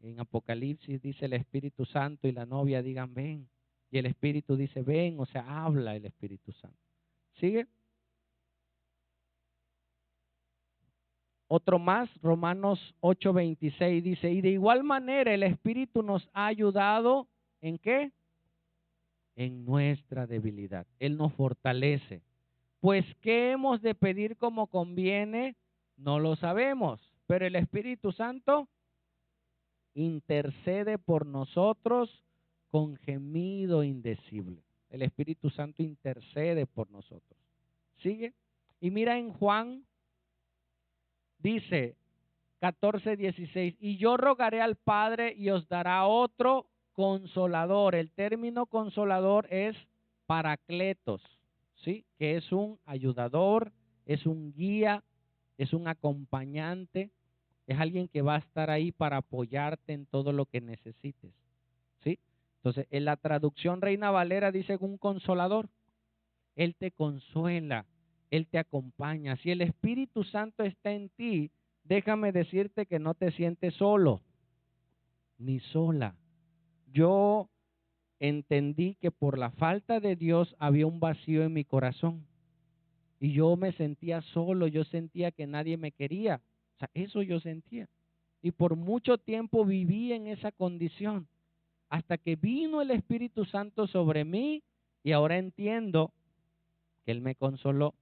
En Apocalipsis dice el Espíritu Santo y la novia digan ven. Y el Espíritu dice ven, o sea, habla el Espíritu Santo. ¿Sigue? Otro más, Romanos 8:26 dice, y de igual manera el Espíritu nos ha ayudado, ¿en qué? En nuestra debilidad. Él nos fortalece. Pues, ¿qué hemos de pedir como conviene? No lo sabemos, pero el Espíritu Santo intercede por nosotros con gemido indecible. El Espíritu Santo intercede por nosotros. ¿Sigue? Y mira en Juan, dice, 14:16. Y yo rogaré al Padre y os dará otro consolador. El término consolador es paracletos, ¿sí? Que es un ayudador, es un guía, es un acompañante, es alguien que va a estar ahí para apoyarte en todo lo que necesites, ¿sí? Entonces, en la traducción Reina Valera dice un consolador. Él te consuela, Él te acompaña. Si el Espíritu Santo está en ti, déjame decirte que no te sientes solo ni sola. Yo entendí que por la falta de Dios había un vacío en mi corazón y yo me sentía solo, yo sentía que nadie me quería. O sea, eso yo sentía. Y por mucho tiempo viví en esa condición hasta que vino el Espíritu Santo sobre mí y ahora entiendo que Él me consoló,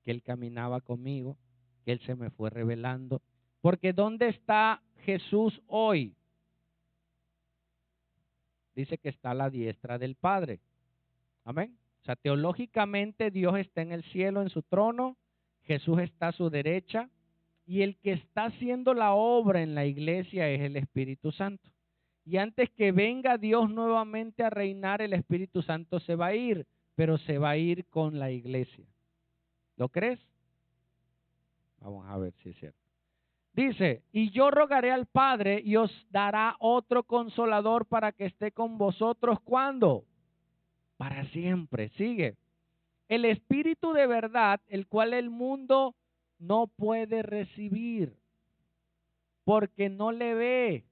que Él caminaba conmigo, que Él se me fue revelando. Porque ¿dónde está Jesús hoy? Dice que está a la diestra del Padre. Amén. O sea, teológicamente Dios está en el cielo, en su trono, Jesús está a su derecha, y el que está haciendo la obra en la iglesia es el Espíritu Santo. Y antes que venga Dios nuevamente a reinar, el Espíritu Santo se va a ir, pero se va a ir con la iglesia. ¿Lo crees? Vamos a ver si es cierto. Dice, y yo rogaré al Padre y os dará otro consolador para que esté con vosotros. ¿Cuándo? Para siempre. Sigue. El Espíritu de verdad, el cual el mundo no puede recibir, porque no le ve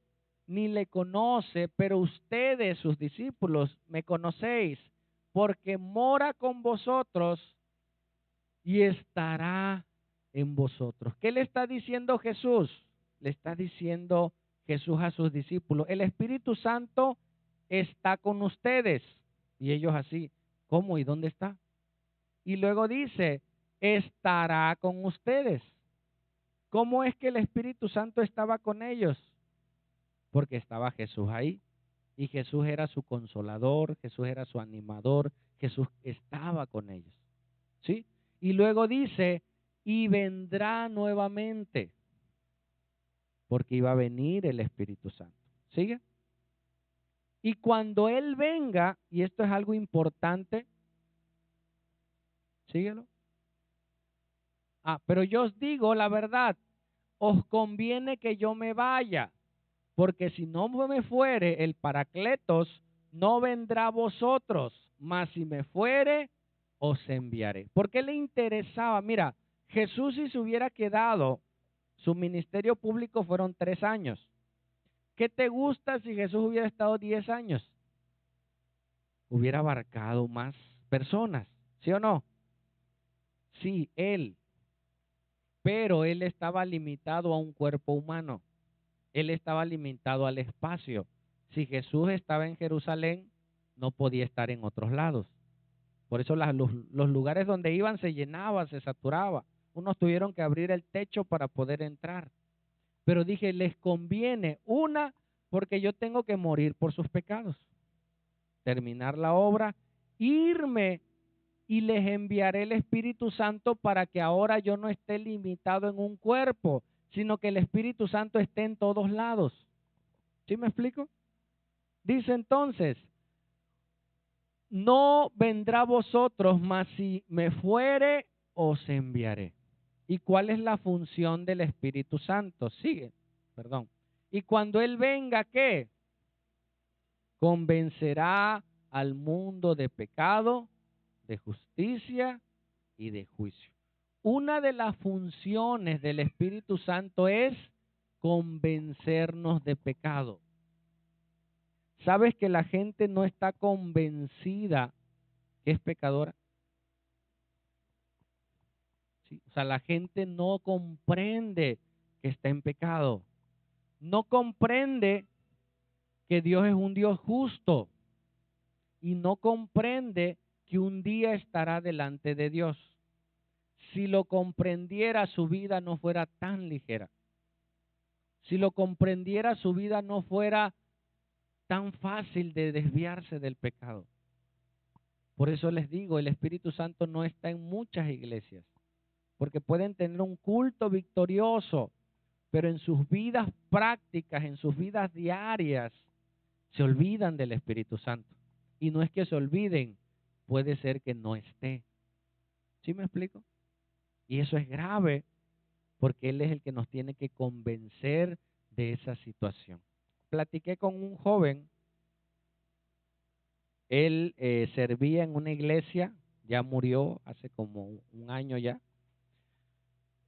ni le conoce, pero ustedes, sus discípulos, me conocéis, porque mora con vosotros y estará en vosotros. ¿Qué le está diciendo Jesús? Le está diciendo Jesús a sus discípulos, el Espíritu Santo está con ustedes. Y ellos así, ¿cómo y dónde está? Y luego dice, estará con ustedes. ¿Cómo es que el Espíritu Santo estaba con ellos? Porque estaba Jesús ahí. Y Jesús era su consolador, Jesús era su animador, Jesús estaba con ellos. ¿Sí? Y luego dice, y vendrá nuevamente, porque iba a venir el Espíritu Santo. ¿Sigue? Y cuando Él venga, y esto es algo importante, síguelo. Pero yo os digo la verdad, os conviene que yo me vaya, porque si no me fuere, el Paracletos no vendrá a vosotros, mas si me fuere, os enviaré. ¿Por qué le interesaba? Mira, Jesús si se hubiera quedado, su ministerio público fueron 3 años. ¿Qué te gusta si Jesús hubiera estado 10 años? Hubiera abarcado más personas, ¿sí o no? Sí, Él, pero Él estaba limitado a un cuerpo humano. Él estaba limitado al espacio. Si Jesús estaba en Jerusalén, no podía estar en otros lados. Por eso los lugares donde iban se llenaba, se saturaba. Unos tuvieron que abrir el techo para poder entrar. Pero dije, les conviene, una, porque yo tengo que morir por sus pecados, terminar la obra, irme y les enviaré el Espíritu Santo para que ahora yo no esté limitado en un cuerpo, sino que el Espíritu Santo esté en todos lados. ¿Sí me explico? Dice entonces, no vendrá a vosotros, mas si me fuere, os enviaré. ¿Y cuál es la función del Espíritu Santo? Sigue, perdón. Y cuando Él venga, ¿qué? Convencerá al mundo de pecado, de justicia y de juicio. Una de las funciones del Espíritu Santo es convencernos de pecado. ¿Sabes que la gente no está convencida que es pecadora? ¿Sí? O sea, la gente no comprende que está en pecado. No comprende que Dios es un Dios justo. Y no comprende que un día estará delante de Dios. Si lo comprendiera, su vida no fuera tan ligera. Si lo comprendiera, su vida no fuera tan fácil de desviarse del pecado. Por eso les digo, el Espíritu Santo no está en muchas iglesias, porque pueden tener un culto victorioso, pero en sus vidas prácticas, en sus vidas diarias, se olvidan del Espíritu Santo. Y no es que se olviden, puede ser que no esté. ¿Sí me explico? Y eso es grave, porque Él es el que nos tiene que convencer de esa situación. Platiqué con un joven, él servía en una iglesia, ya murió hace como un año ya.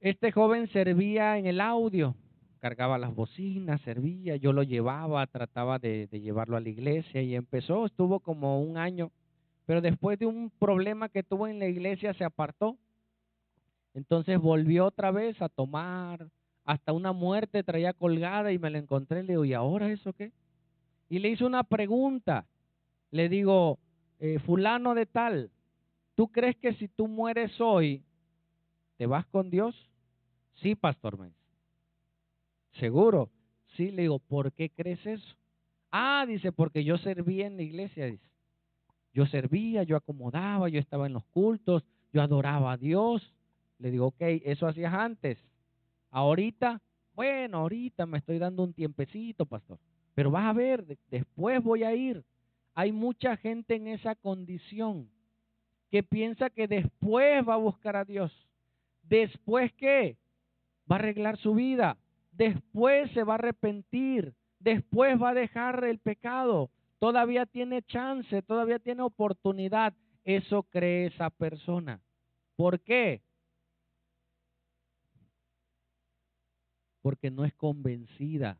Este joven servía en el audio, cargaba las bocinas, servía, yo lo llevaba, trataba de llevarlo a la iglesia y estuvo como un año, pero después de un problema que tuvo en la iglesia se apartó. Entonces volvió otra vez a tomar, hasta una muerte traía colgada y me la encontré. Le digo, ¿y ahora eso qué? Y le hice una pregunta. Le digo, fulano de tal, ¿tú crees que si tú mueres hoy, te vas con Dios? Sí, pastor, me dice. ¿Seguro? Sí, le digo, ¿por qué crees eso? Ah, dice, porque yo servía en la iglesia, dice. Yo servía, yo acomodaba, yo estaba en los cultos, yo adoraba a Dios. Le digo, ok, eso hacías antes. Ahorita, bueno, ahorita me estoy dando un tiempecito, pastor. Pero vas a ver, después voy a ir. Hay mucha gente en esa condición que piensa que después va a buscar a Dios. ¿Después qué? Va a arreglar su vida. Después se va a arrepentir. Después va a dejar el pecado. Todavía tiene chance, todavía tiene oportunidad. Eso cree esa persona. ¿Por qué? Porque no es convencida.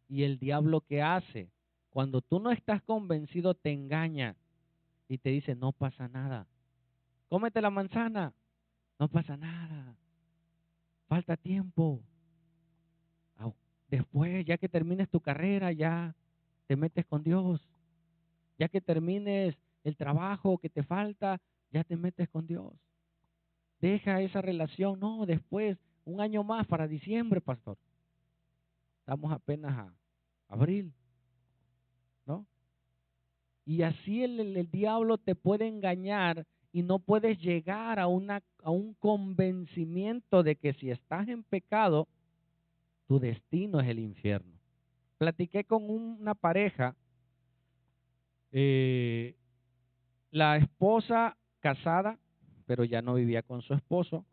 Y el diablo, ¿qué hace? Cuando tú no estás convencido, te engaña y te dice, no pasa nada. Cómete la manzana, no pasa nada. Falta tiempo. Después, ya que termines tu carrera, ya te metes con Dios. Ya que termines el trabajo que te falta, ya te metes con Dios. Deja esa relación, no, después, un año más para diciembre, pastor. Estamos apenas a abril, ¿no? Y así el diablo te puede engañar y no puedes llegar a un convencimiento de que si estás en pecado, tu destino es el infierno. Platiqué con una pareja, eh, la esposa casada, pero ya no vivía con su esposo.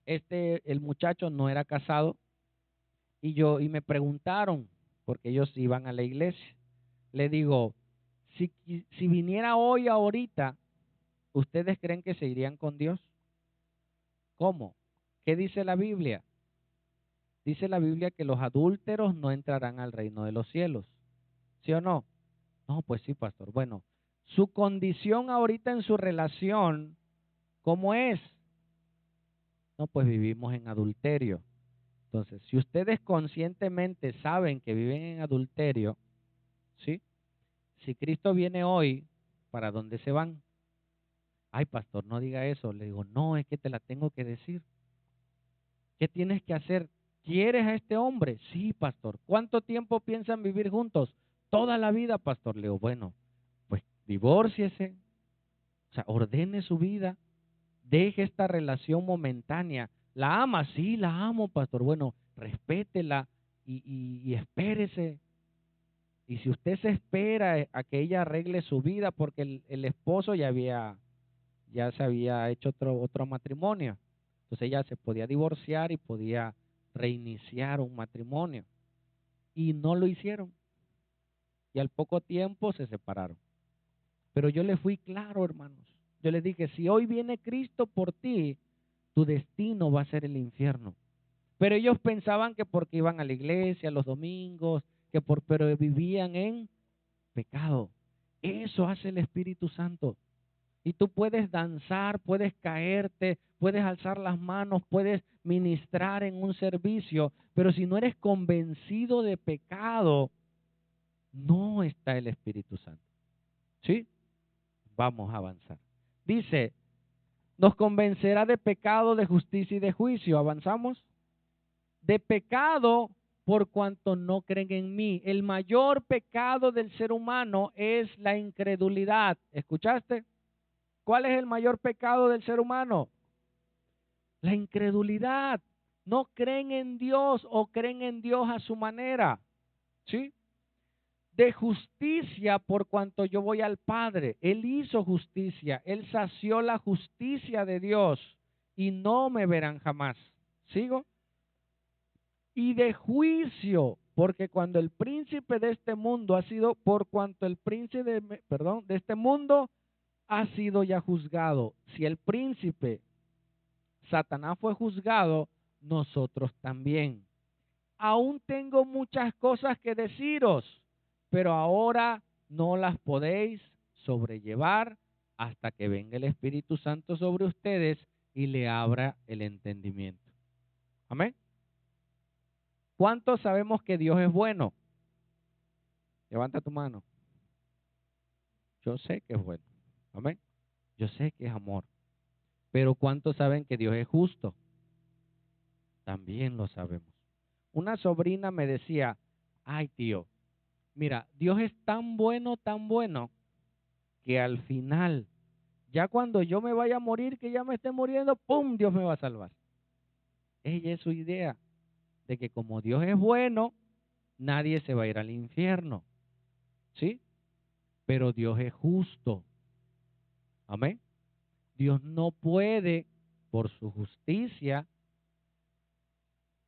El muchacho no era casado y me preguntaron, porque ellos iban a la iglesia. Le digo, si viniera hoy, ahorita, ¿ustedes creen que se irían con Dios? ¿Cómo? ¿Qué dice la Biblia? Dice la Biblia que los adúlteros no entrarán al reino de los cielos. ¿Sí o no? No, pues sí, pastor. Bueno, su condición ahorita en su relación, ¿cómo es? No, pues vivimos en adulterio. Entonces, si ustedes conscientemente saben que viven en adulterio, ¿sí? Si Cristo viene hoy, ¿para dónde se van? Ay, pastor, no diga eso. Le digo, no, es que te la tengo que decir. ¿Qué tienes que hacer? ¿Quieres a este hombre? Sí, pastor. ¿Cuánto tiempo piensan vivir juntos? Toda la vida, pastor. Le digo, bueno, pues divórciese, o sea, ordene su vida, deje esta relación momentánea. ¿La ama? Sí, la amo, pastor. Bueno, respétela y espérese. Y si usted se espera a que ella arregle su vida, porque el esposo ya se había hecho otro matrimonio. Entonces ella se podía divorciar y podía reiniciar un matrimonio. Y no lo hicieron. Y al poco tiempo se separaron. Pero yo le fui claro, hermanos. Yo le dije, si hoy viene Cristo por ti, tu destino va a ser el infierno. Pero ellos pensaban que porque iban a la iglesia los domingos, pero vivían en pecado. Eso hace el Espíritu Santo. Y tú puedes danzar, puedes caerte, puedes alzar las manos, puedes ministrar en un servicio, pero si no eres convencido de pecado, no está el Espíritu Santo. ¿Sí? Vamos a avanzar. Dice, nos convencerá de pecado, de justicia y de juicio. ¿Avanzamos? De pecado por cuanto no creen en mí. El mayor pecado del ser humano es la incredulidad. ¿Escuchaste? ¿Cuál es el mayor pecado del ser humano? La incredulidad. no creen en Dios o creen en Dios a su manera. ¿Sí? De justicia por cuanto yo voy al Padre. Él hizo justicia, Él sació la justicia de Dios y no me verán jamás. ¿Sigo? Y de juicio, porque cuando el príncipe de este mundo ha sido, por cuanto el príncipe de este mundo ha sido ya juzgado. Si el príncipe Satanás fue juzgado, nosotros también. Aún tengo muchas cosas que deciros, pero ahora no las podéis sobrellevar hasta que venga el Espíritu Santo sobre ustedes y le abra el entendimiento. Amén. ¿Cuántos sabemos que Dios es bueno? Levanta tu mano. Yo sé que es bueno. Amén. Yo sé que es amor. Pero ¿cuántos saben que Dios es justo? También lo sabemos. Una sobrina me decía, ay tío, mira, Dios es tan bueno, que al final, ya cuando yo me vaya a morir, que ya me esté muriendo, ¡pum!, Dios me va a salvar. Ella es su idea, de que como Dios es bueno, nadie se va a ir al infierno, ¿sí? Pero Dios es justo, amén. Dios no puede, por su justicia,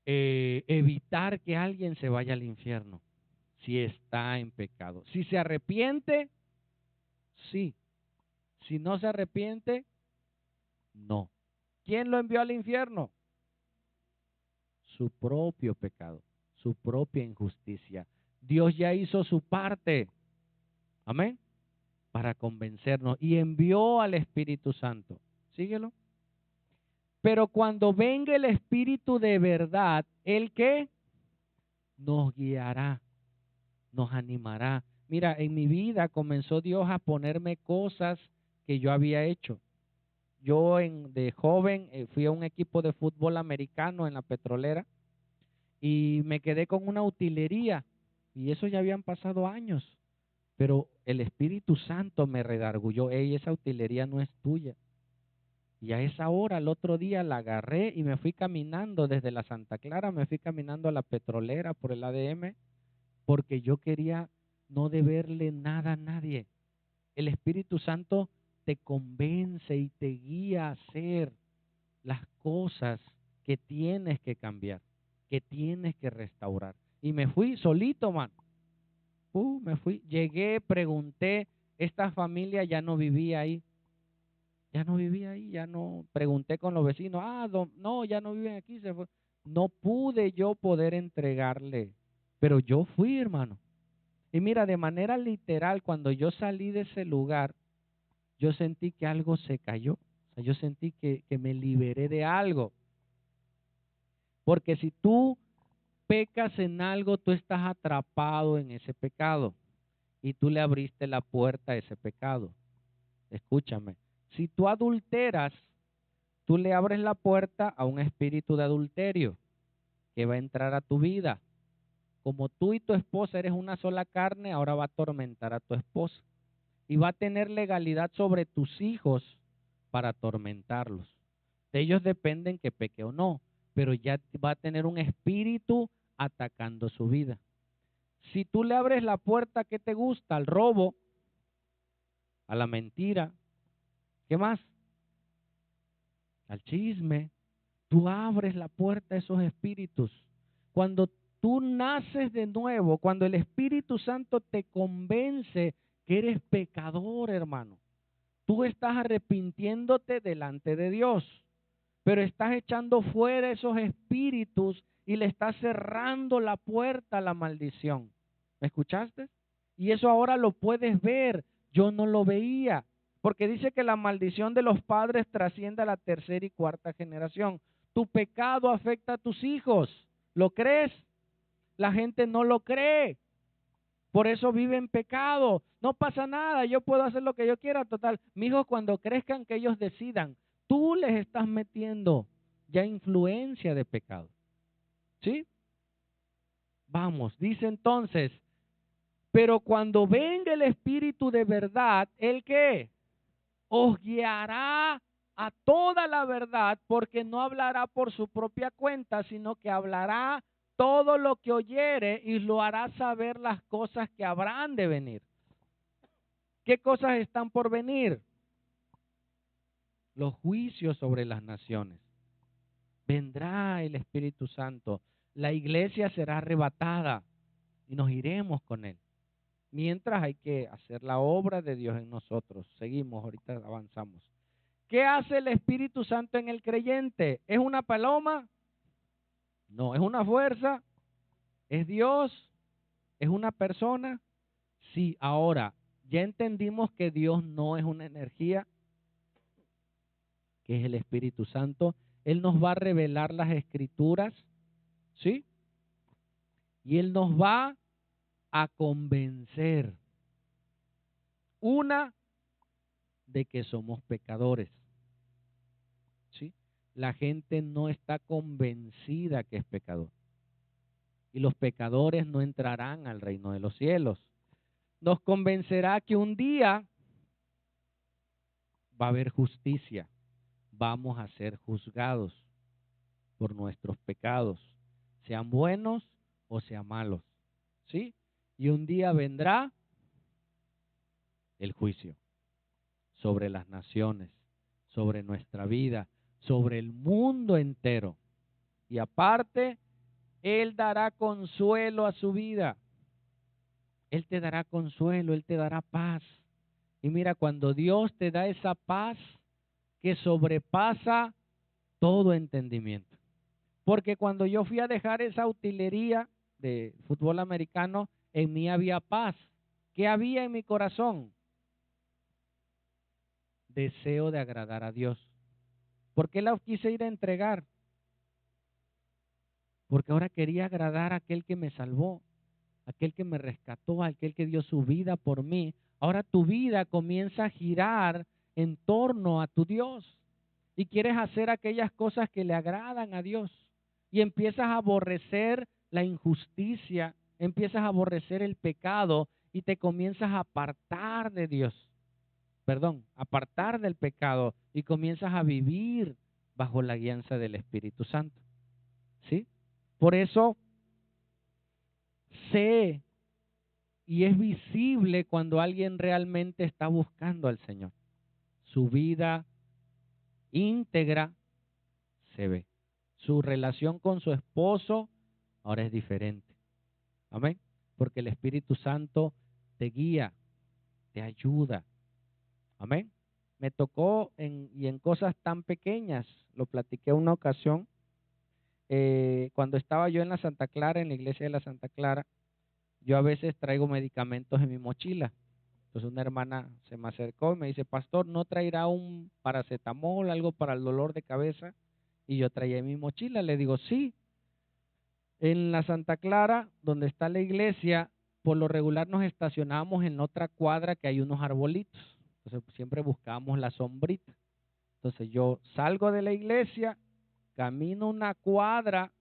evitar que alguien se vaya al infierno si está en pecado. Si se arrepiente, sí. Si no se arrepiente, no. ¿Quién lo envió al infierno? Su propio pecado, su propia injusticia. Dios ya hizo su parte, amén, para convencernos y envió al Espíritu Santo. Síguelo. Pero cuando venga el Espíritu de verdad, ¿el qué? Nos guiará, nos animará. Mira, en mi vida comenzó Dios a ponerme cosas que yo había hecho. Yo de joven fui a un equipo de fútbol americano en la Petrolera y me quedé con una utilería y eso ya habían pasado años, pero el Espíritu Santo me redargulló, hey, esa utilería no es tuya. Y a esa hora, el otro día, la agarré y me fui caminando desde la Santa Clara, me fui caminando a la Petrolera por el ADM, porque yo quería no deberle nada a nadie. El Espíritu Santo te convence y te guía a hacer las cosas que tienes que cambiar, que tienes que restaurar. Y me fui solito, man. Me fui, llegué, pregunté, esta familia ya no vivía ahí. Ya no vivía ahí, ya no, pregunté con los vecinos, no, ya no viven aquí, se fue. No pude yo poder entregarle, pero yo fui, hermano. Y mira, de manera literal, cuando yo salí de ese lugar, yo sentí que algo se cayó. O sea, yo sentí que me liberé de algo. Porque si tú pecas en algo, tú estás atrapado en ese pecado y tú le abriste la puerta a ese pecado. Escúchame, si tú adulteras, tú le abres la puerta a un espíritu de adulterio que va a entrar a tu vida. Como tú y tu esposa eres una sola carne, ahora va a atormentar a tu esposa y va a tener legalidad sobre tus hijos para atormentarlos. De ellos dependen que peque o no, pero ya va a tener un espíritu atacando su vida. Si tú le abres la puerta, ¿qué te gusta? Al robo, a la mentira, ¿qué más? Al chisme. Tú abres la puerta a esos espíritus. Cuando tú naces de nuevo, cuando el Espíritu Santo te convence que eres pecador, hermano, tú estás arrepintiéndote delante de Dios, pero estás echando fuera esos espíritus y le estás cerrando la puerta a la maldición. ¿Me escuchaste? Y eso ahora lo puedes ver. Yo no lo veía, porque dice que la maldición de los padres trasciende a la tercera y cuarta generación. Tu pecado afecta a tus hijos. ¿Lo crees? La gente no lo cree. Por eso vive en pecado. No pasa nada, yo puedo hacer lo que yo quiera, total. Mis hijos cuando crezcan que ellos decidan. Tú les estás metiendo ya influencia de pecado. ¿Sí? Vamos, dice entonces, pero cuando venga el Espíritu de verdad, ¿el qué? Os guiará a toda la verdad, porque no hablará por su propia cuenta, sino que hablará todo lo que oyere y lo hará saber las cosas que habrán de venir. ¿Qué cosas están por venir? Los juicios sobre las naciones. Vendrá el Espíritu Santo. La iglesia será arrebatada y nos iremos con él. Mientras hay que hacer la obra de Dios en nosotros. Seguimos, ahorita avanzamos. ¿Qué hace el Espíritu Santo en el creyente? ¿Es una paloma? No. ¿Es una fuerza? ¿Es Dios? ¿Es una persona? Sí. Ahora, ya entendimos que Dios no es una energía, que es el Espíritu Santo. Él nos va a revelar las Escrituras, ¿sí? Y Él nos va a convencer. Una, de que somos pecadores, ¿sí? La gente no está convencida que es pecador. Y los pecadores no entrarán al reino de los cielos. Nos convencerá que un día va a haber justicia. Vamos a ser juzgados por nuestros pecados, sean buenos o sean malos, ¿sí? Y un día vendrá el juicio sobre las naciones, sobre nuestra vida, sobre el mundo entero. Y aparte, Él dará consuelo a su vida. Él te dará consuelo, Él te dará paz. Y mira, cuando Dios te da esa paz que sobrepasa todo entendimiento. Porque cuando yo fui a dejar esa utilería de fútbol americano, en mí había paz. ¿Qué había en mi corazón? Deseo de agradar a Dios. ¿Por qué la quise ir a entregar? Porque ahora quería agradar a aquel que me salvó, aquel que me rescató, aquel que dio su vida por mí. Ahora tu vida comienza a girar en torno a tu Dios y quieres hacer aquellas cosas que le agradan a Dios y empiezas a aborrecer la injusticia, empiezas a aborrecer el pecado y te comienzas a apartar de Dios, apartar del pecado y comienzas a vivir bajo la guianza del Espíritu Santo. ¿Sí? Por eso sé y es visible cuando alguien realmente está buscando al Señor. Su vida íntegra se ve. Su relación con su esposo ahora es diferente. Amén. Porque el Espíritu Santo te guía, te ayuda. Amén. Me tocó en cosas tan pequeñas, lo platiqué una ocasión, cuando estaba yo en la Santa Clara, en la iglesia de la Santa Clara, yo a veces traigo medicamentos en mi mochila. Entonces una hermana se me acercó y me dice, pastor, ¿no traerá un paracetamol, algo para el dolor de cabeza? Y yo traía en mi mochila. Le digo, sí. En la Santa Clara, donde está la iglesia, por lo regular nos estacionamos en otra cuadra que hay unos arbolitos. Entonces siempre buscábamos la sombrita. Entonces yo salgo de la iglesia, camino una cuadra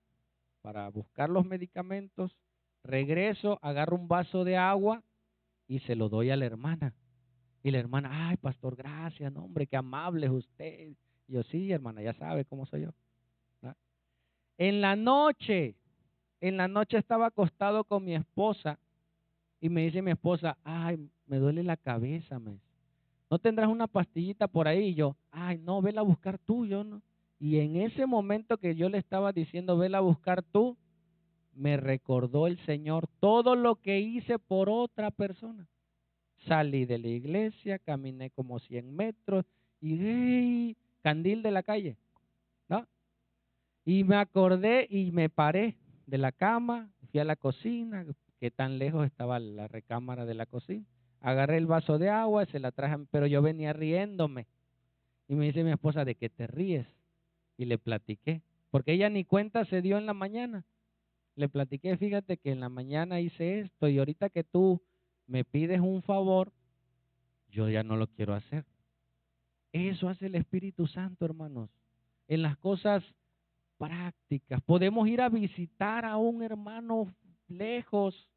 para buscar los medicamentos, regreso, agarro un vaso de agua y se lo doy a la hermana. Y la hermana, ay, pastor, gracias, no, hombre, qué amable es usted. Y yo, sí, hermana, ya sabe cómo soy yo. ¿No? En la noche, estaba acostado con mi esposa y me dice mi esposa, ay, me duele la cabeza, me dice. ¿No tendrás una pastillita por ahí? Y yo, ay, no, vela a buscar tú, yo no. Y en ese momento que yo le estaba diciendo, vela a buscar tú, me recordó el Señor todo lo que hice por otra persona. Salí de la iglesia, caminé como 100 metros y ¡hey! Candil de la calle, ¿no? Y me acordé y me paré de la cama, fui a la cocina, que tan lejos estaba la recámara de la cocina. Agarré el vaso de agua, se la traje, pero yo venía riéndome. Y me dice mi esposa, ¿de qué te ríes? Y le platiqué, porque ella ni cuenta se dio en la mañana. Le platiqué, fíjate que en la mañana hice esto y ahorita que tú me pides un favor, yo ya no lo quiero hacer. Eso hace el Espíritu Santo, hermanos. En las cosas prácticas. Podemos ir a visitar a un hermano lejos,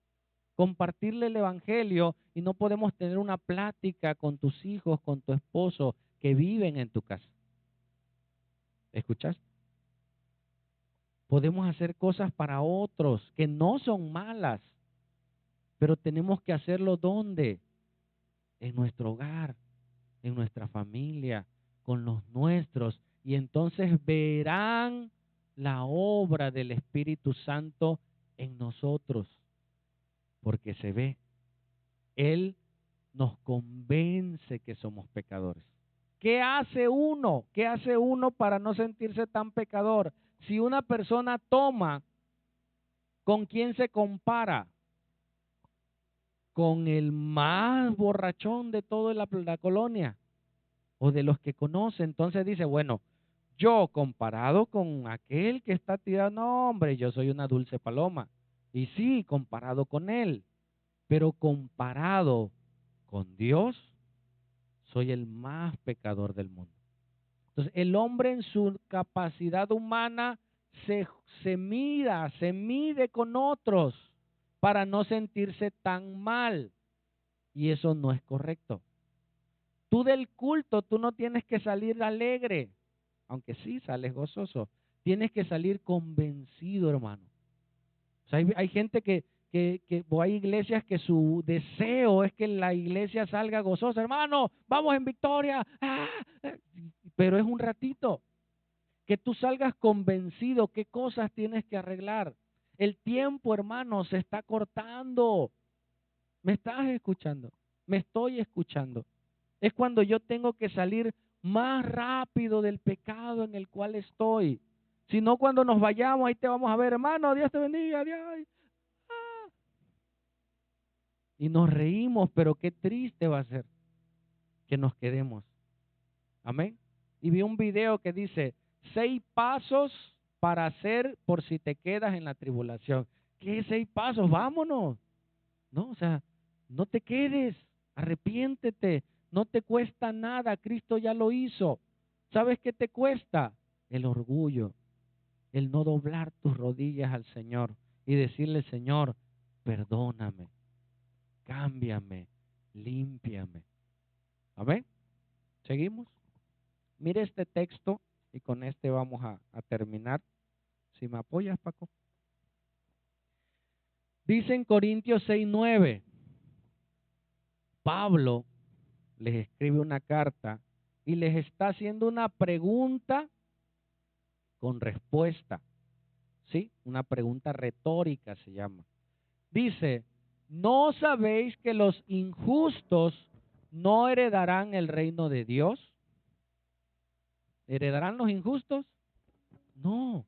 compartirle el Evangelio y no podemos tener una plática con tus hijos, con tu esposo que viven en tu casa. ¿Escuchaste? Podemos hacer cosas para otros que no son malas, pero tenemos que hacerlo ¿dónde? En nuestro hogar, en nuestra familia, con los nuestros. Y entonces verán la obra del Espíritu Santo en nosotros, porque se ve. Él nos convence que somos pecadores. ¿Qué hace uno? ¿Qué hace uno para no sentirse tan pecador? Si una persona toma, ¿con quién se compara? Con el más borrachón de toda la colonia o de los que conoce. Entonces dice, bueno, yo comparado con aquel que está tirado, no, hombre, yo soy una dulce paloma. Y sí, comparado con él, pero comparado con Dios, soy el más pecador del mundo. Entonces, el hombre en su capacidad humana se mira, se mide con otros para no sentirse tan mal. Y eso no es correcto. Tú del culto, tú no tienes que salir alegre, aunque sí sales gozoso. Tienes que salir convencido, hermano. O sea, hay gente o hay iglesias que su deseo es que la iglesia salga gozosa. Hermano, vamos en victoria. ¡Ah! Pero es un ratito. Que tú salgas convencido qué cosas tienes que arreglar. El tiempo, hermano, se está cortando. ¿Me estás escuchando? Me estoy escuchando. Es cuando yo tengo que salir más rápido del pecado en el cual estoy. Si no, cuando nos vayamos, ahí te vamos a ver, hermano, Dios te bendiga, Dios. Ah. Y nos reímos, pero qué triste va a ser que nos quedemos. Amén. Y vi un video que dice, 6 pasos para hacer por si te quedas en la tribulación. ¿Qué 6 pasos? Vámonos. No, o sea, no te quedes, arrepiéntete, no te cuesta nada, Cristo ya lo hizo. ¿Sabes qué te cuesta? El orgullo, el no doblar tus rodillas al Señor y decirle, Señor, perdóname, cámbiame, límpiame. ¿Amén? ¿Seguimos? Mire este texto y con este vamos a terminar. Si me apoyas, Paco. Dice en Corintios 6:9, Pablo les escribe una carta y les está haciendo una pregunta con respuesta. ¿Sí? Una pregunta retórica se llama. Dice, ¿no sabéis que los injustos no heredarán el reino de Dios? ¿Heredarán los injustos? No.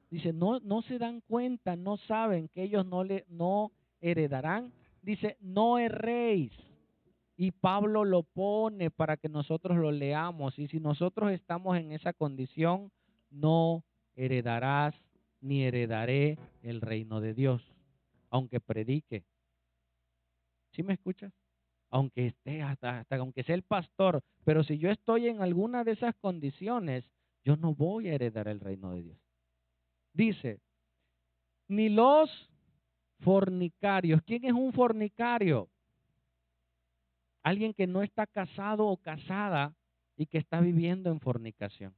Dice, no se dan cuenta, no saben que ellos no heredarán. Dice, no erréis. Y Pablo lo pone para que nosotros lo leamos. Y si nosotros estamos en esa condición, no heredarás ni heredaré el reino de Dios, aunque predique. ¿Sí me escuchas? Aunque esté hasta aunque sea el pastor, pero si yo estoy en alguna de esas condiciones, yo no voy a heredar el reino de Dios. Dice, ni los fornicarios. ¿Quién es un fornicario? Alguien que no está casado o casada y que está viviendo en fornicación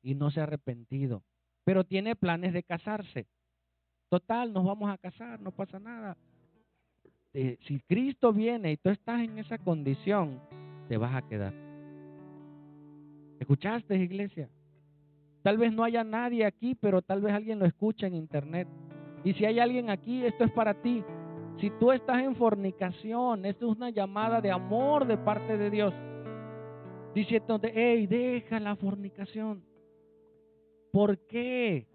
y no se ha arrepentido, pero tiene planes de casarse. Total, nos vamos a casar, no pasa nada. Si Cristo viene y tú estás en esa condición, te vas a quedar. ¿Escuchaste, iglesia? Tal vez no haya nadie aquí, pero tal vez alguien lo escucha en internet. Y si hay alguien aquí, esto es para ti. Si tú estás en fornicación, esto es una llamada de amor de parte de Dios. Diciendo, hey, deja la fornicación. ¿Por qué?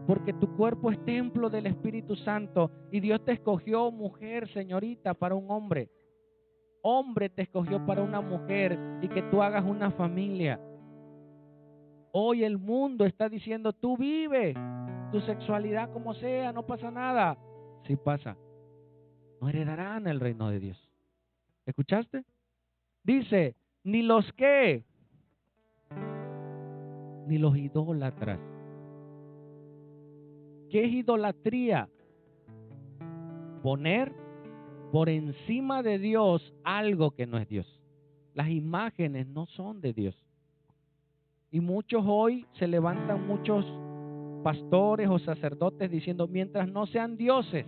Porque tu cuerpo es templo del Espíritu Santo y Dios te escogió, mujer, señorita, para un hombre. Hombre te escogió para una mujer y que tú hagas una familia. Hoy el mundo está diciendo, tú vive tu sexualidad como sea, no pasa nada. Sí pasa. No heredarán el reino de Dios. ¿Escuchaste? Dice, ni los que, ni los idólatras. ¿Qué es idolatría? Poner por encima de Dios algo que no es Dios. Las imágenes no son de Dios. Y muchos hoy se levantan muchos pastores o sacerdotes diciendo, mientras no sean dioses.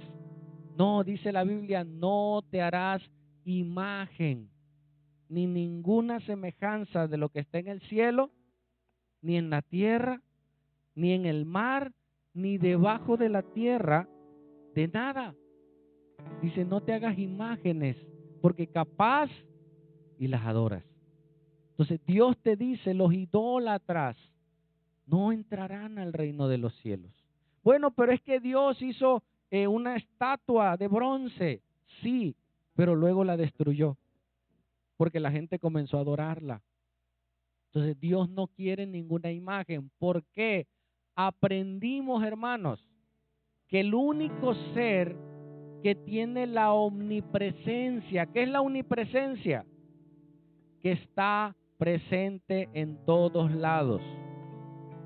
No, dice la Biblia, no te harás imagen ni ninguna semejanza de lo que está en el cielo, ni en la tierra, ni en el mar, ni debajo de la tierra, de nada. Dice, no te hagas imágenes, porque capaz y las adoras. Entonces Dios te dice, los idólatras no entrarán al reino de los cielos. Bueno, pero es que Dios hizo una estatua de bronce. Sí, pero luego la destruyó, porque la gente comenzó a adorarla. Entonces Dios no quiere ninguna imagen. ¿Por qué? Aprendimos, hermanos, que el único ser que tiene la omnipresencia, ¿qué es la omnipresencia? Que está presente en todos lados.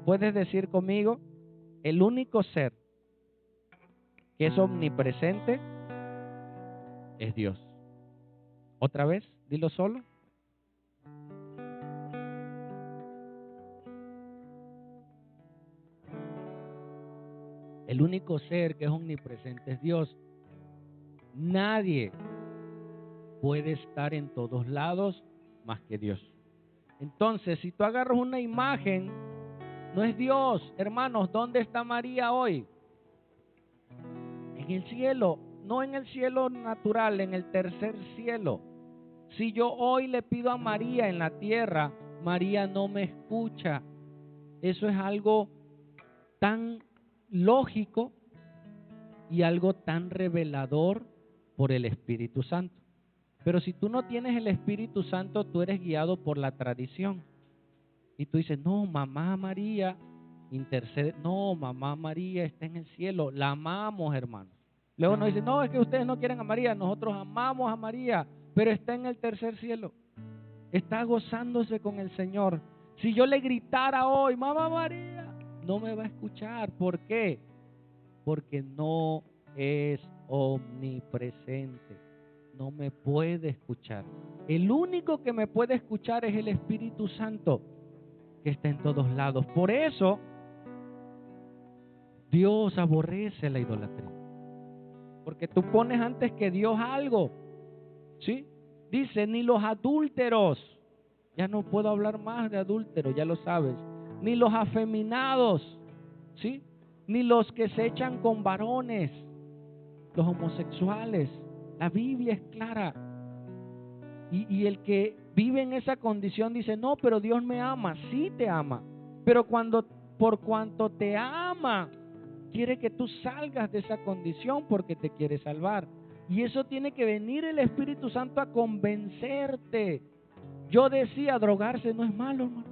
¿Puedes decir conmigo? El único ser que es omnipresente es Dios. ¿Otra vez? Dilo solo. El único ser que es omnipresente es Dios. Nadie puede estar en todos lados más que Dios. Entonces, si tú agarras una imagen, no es Dios. Hermanos, ¿dónde está María hoy? En el cielo, no en el cielo natural, en el tercer cielo. Si yo hoy le pido a María en la tierra, María no me escucha. Eso es algo tan lógico y algo tan revelador por el Espíritu Santo. Pero si tú no tienes el Espíritu Santo, tú eres guiado por la tradición. Y tú dices, no, mamá María intercede. No, mamá María está en el cielo. La amamos, hermanos. Luego nos dicen, no, es que ustedes no quieren a María. Nosotros amamos a María, pero está en el tercer cielo. Está gozándose con el Señor. Si yo le gritara hoy, mamá María, no me va a escuchar. ¿Por qué? Porque no es omnipresente. No me puede escuchar. El único que me puede escuchar es el Espíritu Santo, que está en todos lados. Por eso, Dios aborrece la idolatría. Porque tú pones antes que Dios algo. ¿Sí? Dice, ni los adúlteros. Ya no puedo hablar más de adúlteros, ya lo sabes. Ni los afeminados. ¿Sí? Ni los que se echan con varones. Los homosexuales. La Biblia es clara. Y el que vive en esa condición dice, no, pero Dios me ama. Sí te ama. Pero por cuanto te ama, quiere que tú salgas de esa condición porque te quiere salvar. Y eso tiene que venir el Espíritu Santo a convencerte. Yo decía, drogarse no es malo, hermano.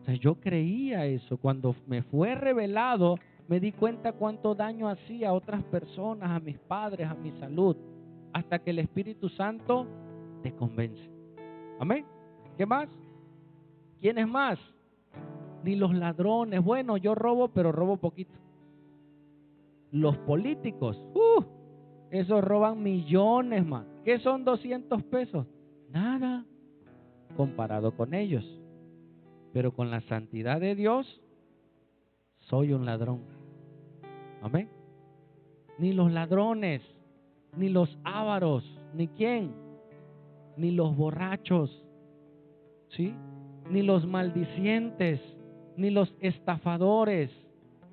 O sea, yo creía eso. Cuando me fue revelado, me di cuenta cuánto daño hacía a otras personas, a mis padres, a mi salud. Hasta que el Espíritu Santo te convence. Amén. ¿Qué más? ¿Quiénes más? Ni los ladrones. Bueno, yo robo, pero robo poquito. Los políticos, esos roban millones más. ¿Qué son 200 pesos? Nada comparado con ellos. Pero con la santidad de Dios, soy un ladrón. Amén. Ni los ladrones, ni los ávaros, ni quién, ni los borrachos, ¿sí? Ni los maldicientes, ni los estafadores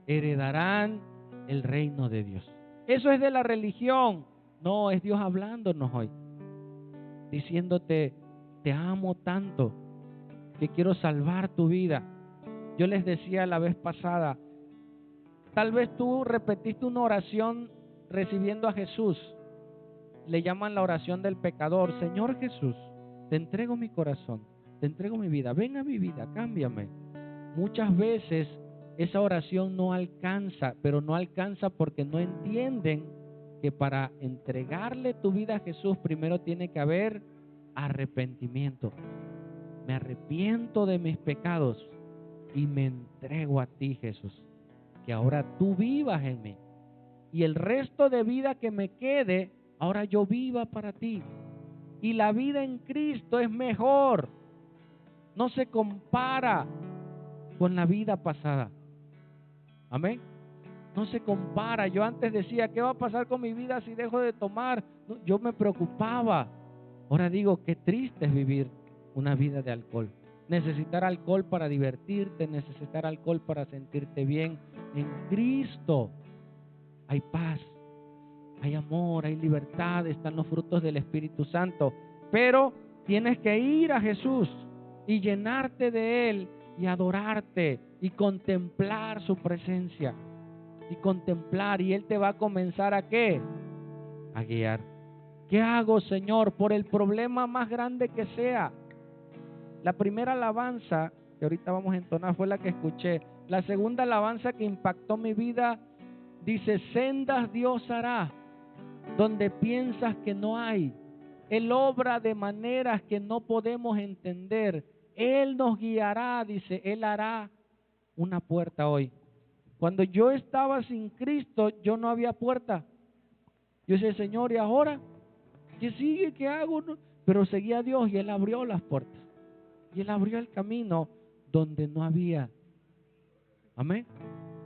heredarán el reino de Dios. Eso es de la religión. No, es Dios hablándonos hoy, diciéndote, te amo tanto que quiero salvar tu vida. Yo les decía la vez pasada, tal vez tú repetiste una oración recibiendo a Jesús. Le llaman la oración del pecador. Señor Jesús, te entrego mi corazón, te entrego mi vida, ven a mi vida, cámbiame. Muchas veces esa oración no alcanza, pero no alcanza porque no entienden que para entregarle tu vida a Jesús primero tiene que haber arrepentimiento. Me arrepiento de mis pecados y me entrego a ti, Jesús, que ahora tú vivas en mí y el resto de vida que me quede, ahora yo viva para ti. Y la vida en Cristo es mejor, no se compara. con la vida pasada. Amén. No se compara. Yo antes decía, ¿qué va a pasar con mi vida si dejo de tomar? No, yo me preocupaba. Ahora digo, qué triste es vivir una vida de alcohol. Necesitar alcohol para divertirte, necesitar alcohol para sentirte bien. En Cristo hay paz, hay amor, hay libertad, están los frutos del Espíritu Santo. Pero tienes que ir a Jesús y llenarte de Él y adorarte y contemplar su presencia. Y contemplar, y Él te va a comenzar ¿a qué? A guiar. ¿Qué hago, Señor? Por el problema más grande que sea. La primera alabanza que ahorita vamos a entonar fue la que escuché. La segunda alabanza que impactó mi vida dice: sendas Dios hará donde piensas que no hay. Él obra de maneras que no podemos entender. Él nos guiará, dice, Él hará una puerta hoy. Cuando yo estaba sin Cristo, yo no había puerta. Yo decía, Señor, ¿y ahora? ¿Qué sigue? ¿Qué hago? Pero seguía a Dios y Él abrió las puertas. Y Él abrió el camino donde no había. Amén.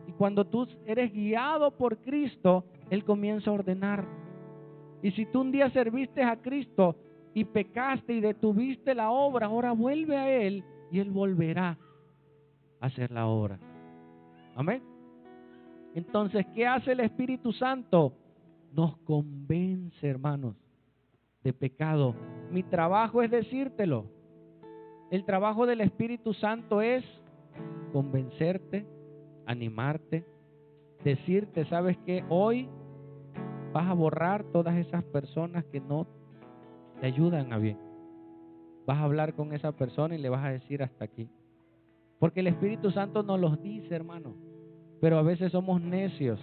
Y cuando tú eres guiado por Cristo, Él comienza a ordenar. Y si tú un día serviste a Cristo y pecaste y detuviste la obra, ahora vuelve a Él y Él volverá a hacer la obra. Amén. Entonces, ¿qué hace el Espíritu Santo? Nos convence, hermanos, de pecado. Mi trabajo es decírtelo. El trabajo del Espíritu Santo es convencerte, animarte, decirte, ¿sabes qué? Hoy vas a borrar todas esas personas que no te ayudan a bien. Vas a hablar con esa persona y le vas a decir hasta aquí. Porque el Espíritu Santo nos los dice, hermano. Pero a veces somos necios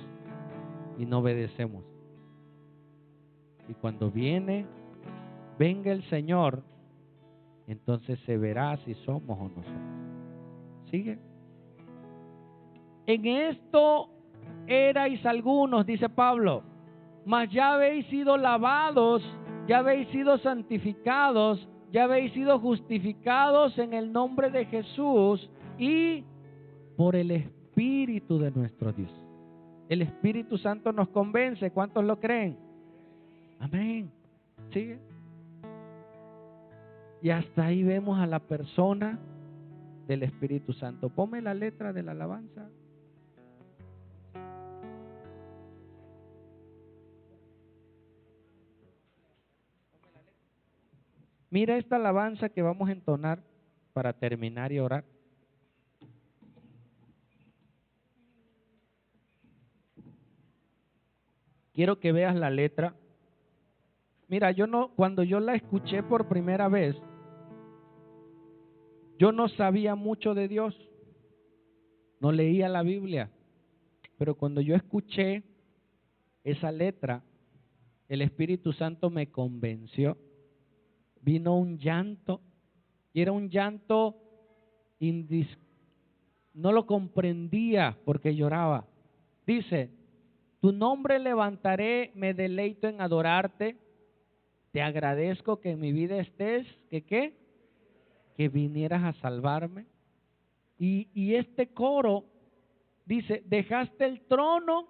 y no obedecemos. Y cuando venga el Señor, entonces se verá si somos o no somos. ¿Sigue? En esto erais algunos, dice Pablo, mas ya habéis sido lavados, ya habéis sido santificados, ya habéis sido justificados en el nombre de Jesús y por el Espíritu de nuestro Dios. El Espíritu Santo nos convence. ¿Cuántos lo creen? Amén. ¿Sigue? Y hasta ahí vemos a la persona del Espíritu Santo. Ponme la letra de la alabanza. Mira esta alabanza que vamos a entonar para terminar y orar. Quiero que veas la letra. Mira, cuando yo la escuché por primera vez, yo no sabía mucho de Dios, no leía la Biblia, pero cuando yo escuché esa letra, el Espíritu Santo me convenció. Vino un llanto, y era un llanto no lo comprendía porque lloraba. Dice: tu nombre levantaré, me deleito en adorarte, te agradezco que en mi vida estés, ¿qué? Que vinieras a salvarme. Y este coro dice: dejaste el trono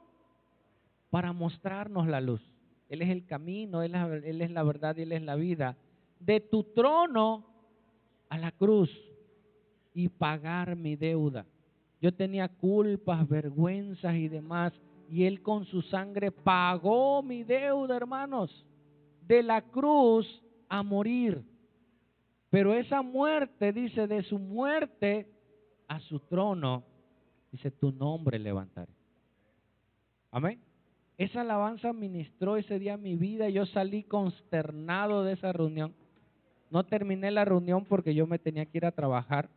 para mostrarnos la luz. Él es el camino, Él es la verdad y Él es la vida. De tu trono a la cruz y pagar mi deuda. Yo tenía culpas, vergüenzas y demás, y Él con su sangre pagó mi deuda, hermanos. De la cruz a morir. Pero esa muerte, dice, de su muerte a su trono, dice, tu nombre levantaré. Amén. Esa alabanza ministró ese día mi vida y yo salí consternado de esa reunión. No terminé la reunión porque yo me tenía que ir a trabajar,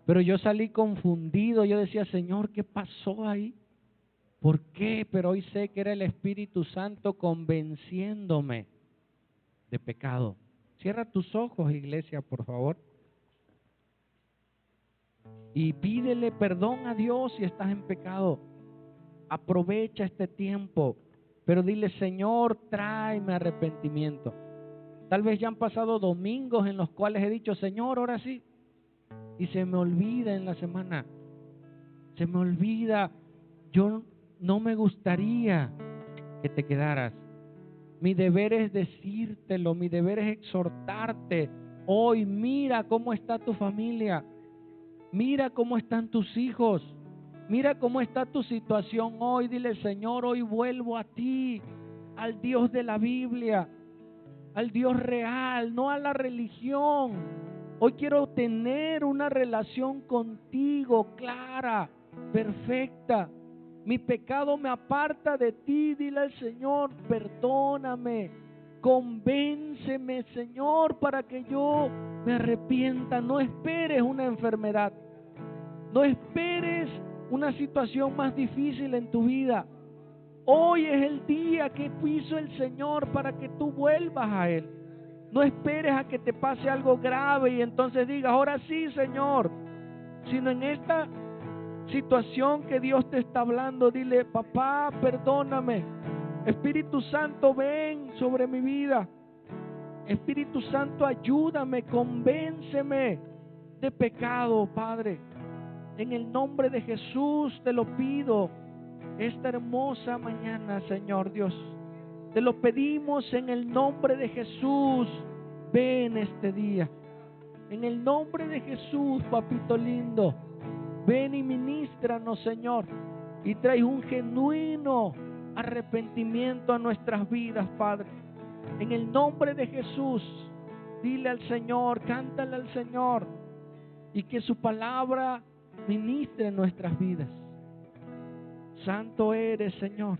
pero yo salí confundido. Yo decía, Señor, ¿qué pasó ahí? ¿Por qué? Pero hoy sé que era el Espíritu Santo convenciéndome de pecado. Cierra tus ojos, iglesia, por favor. Y pídele perdón a Dios si estás en pecado. Aprovecha este tiempo, pero dile, Señor, tráeme arrepentimiento. Tal vez ya han pasado domingos en los cuales he dicho, Señor, ahora sí, y se me olvida en la semana. Se me olvida, yo no me gustaría que te quedaras. Mi deber es decírtelo, mi deber es exhortarte. Hoy mira cómo está tu familia, mira cómo están tus hijos, mira cómo está tu situación hoy. Dile, Señor, hoy vuelvo a ti, al Dios de la Biblia, al Dios real, no a la religión. Hoy quiero tener una relación contigo clara, perfecta. Mi pecado me aparta de ti. Dile al Señor, perdóname, convénceme, Señor, para que yo me arrepienta. No esperes una enfermedad, no esperes una situación más difícil en tu vida. Hoy es el día que hizo el Señor para que tú vuelvas a Él. No esperes a que te pase algo grave y entonces digas, ahora sí, Señor. Sino en esta situación que Dios te está hablando, dile, papá, perdóname. Espíritu Santo, ven sobre mi vida. Espíritu Santo, ayúdame, convénceme de pecado, Padre. En el nombre de Jesús te lo pido. Esta hermosa mañana, Señor Dios, te lo pedimos en el nombre de Jesús. Ven este día. En el nombre de Jesús, papito lindo. Ven y ministranos, Señor. Y trae un genuino arrepentimiento a nuestras vidas, Padre. En el nombre de Jesús, dile al Señor, cántale al Señor. Y que su palabra ministre en nuestras vidas. Santo eres, Señor.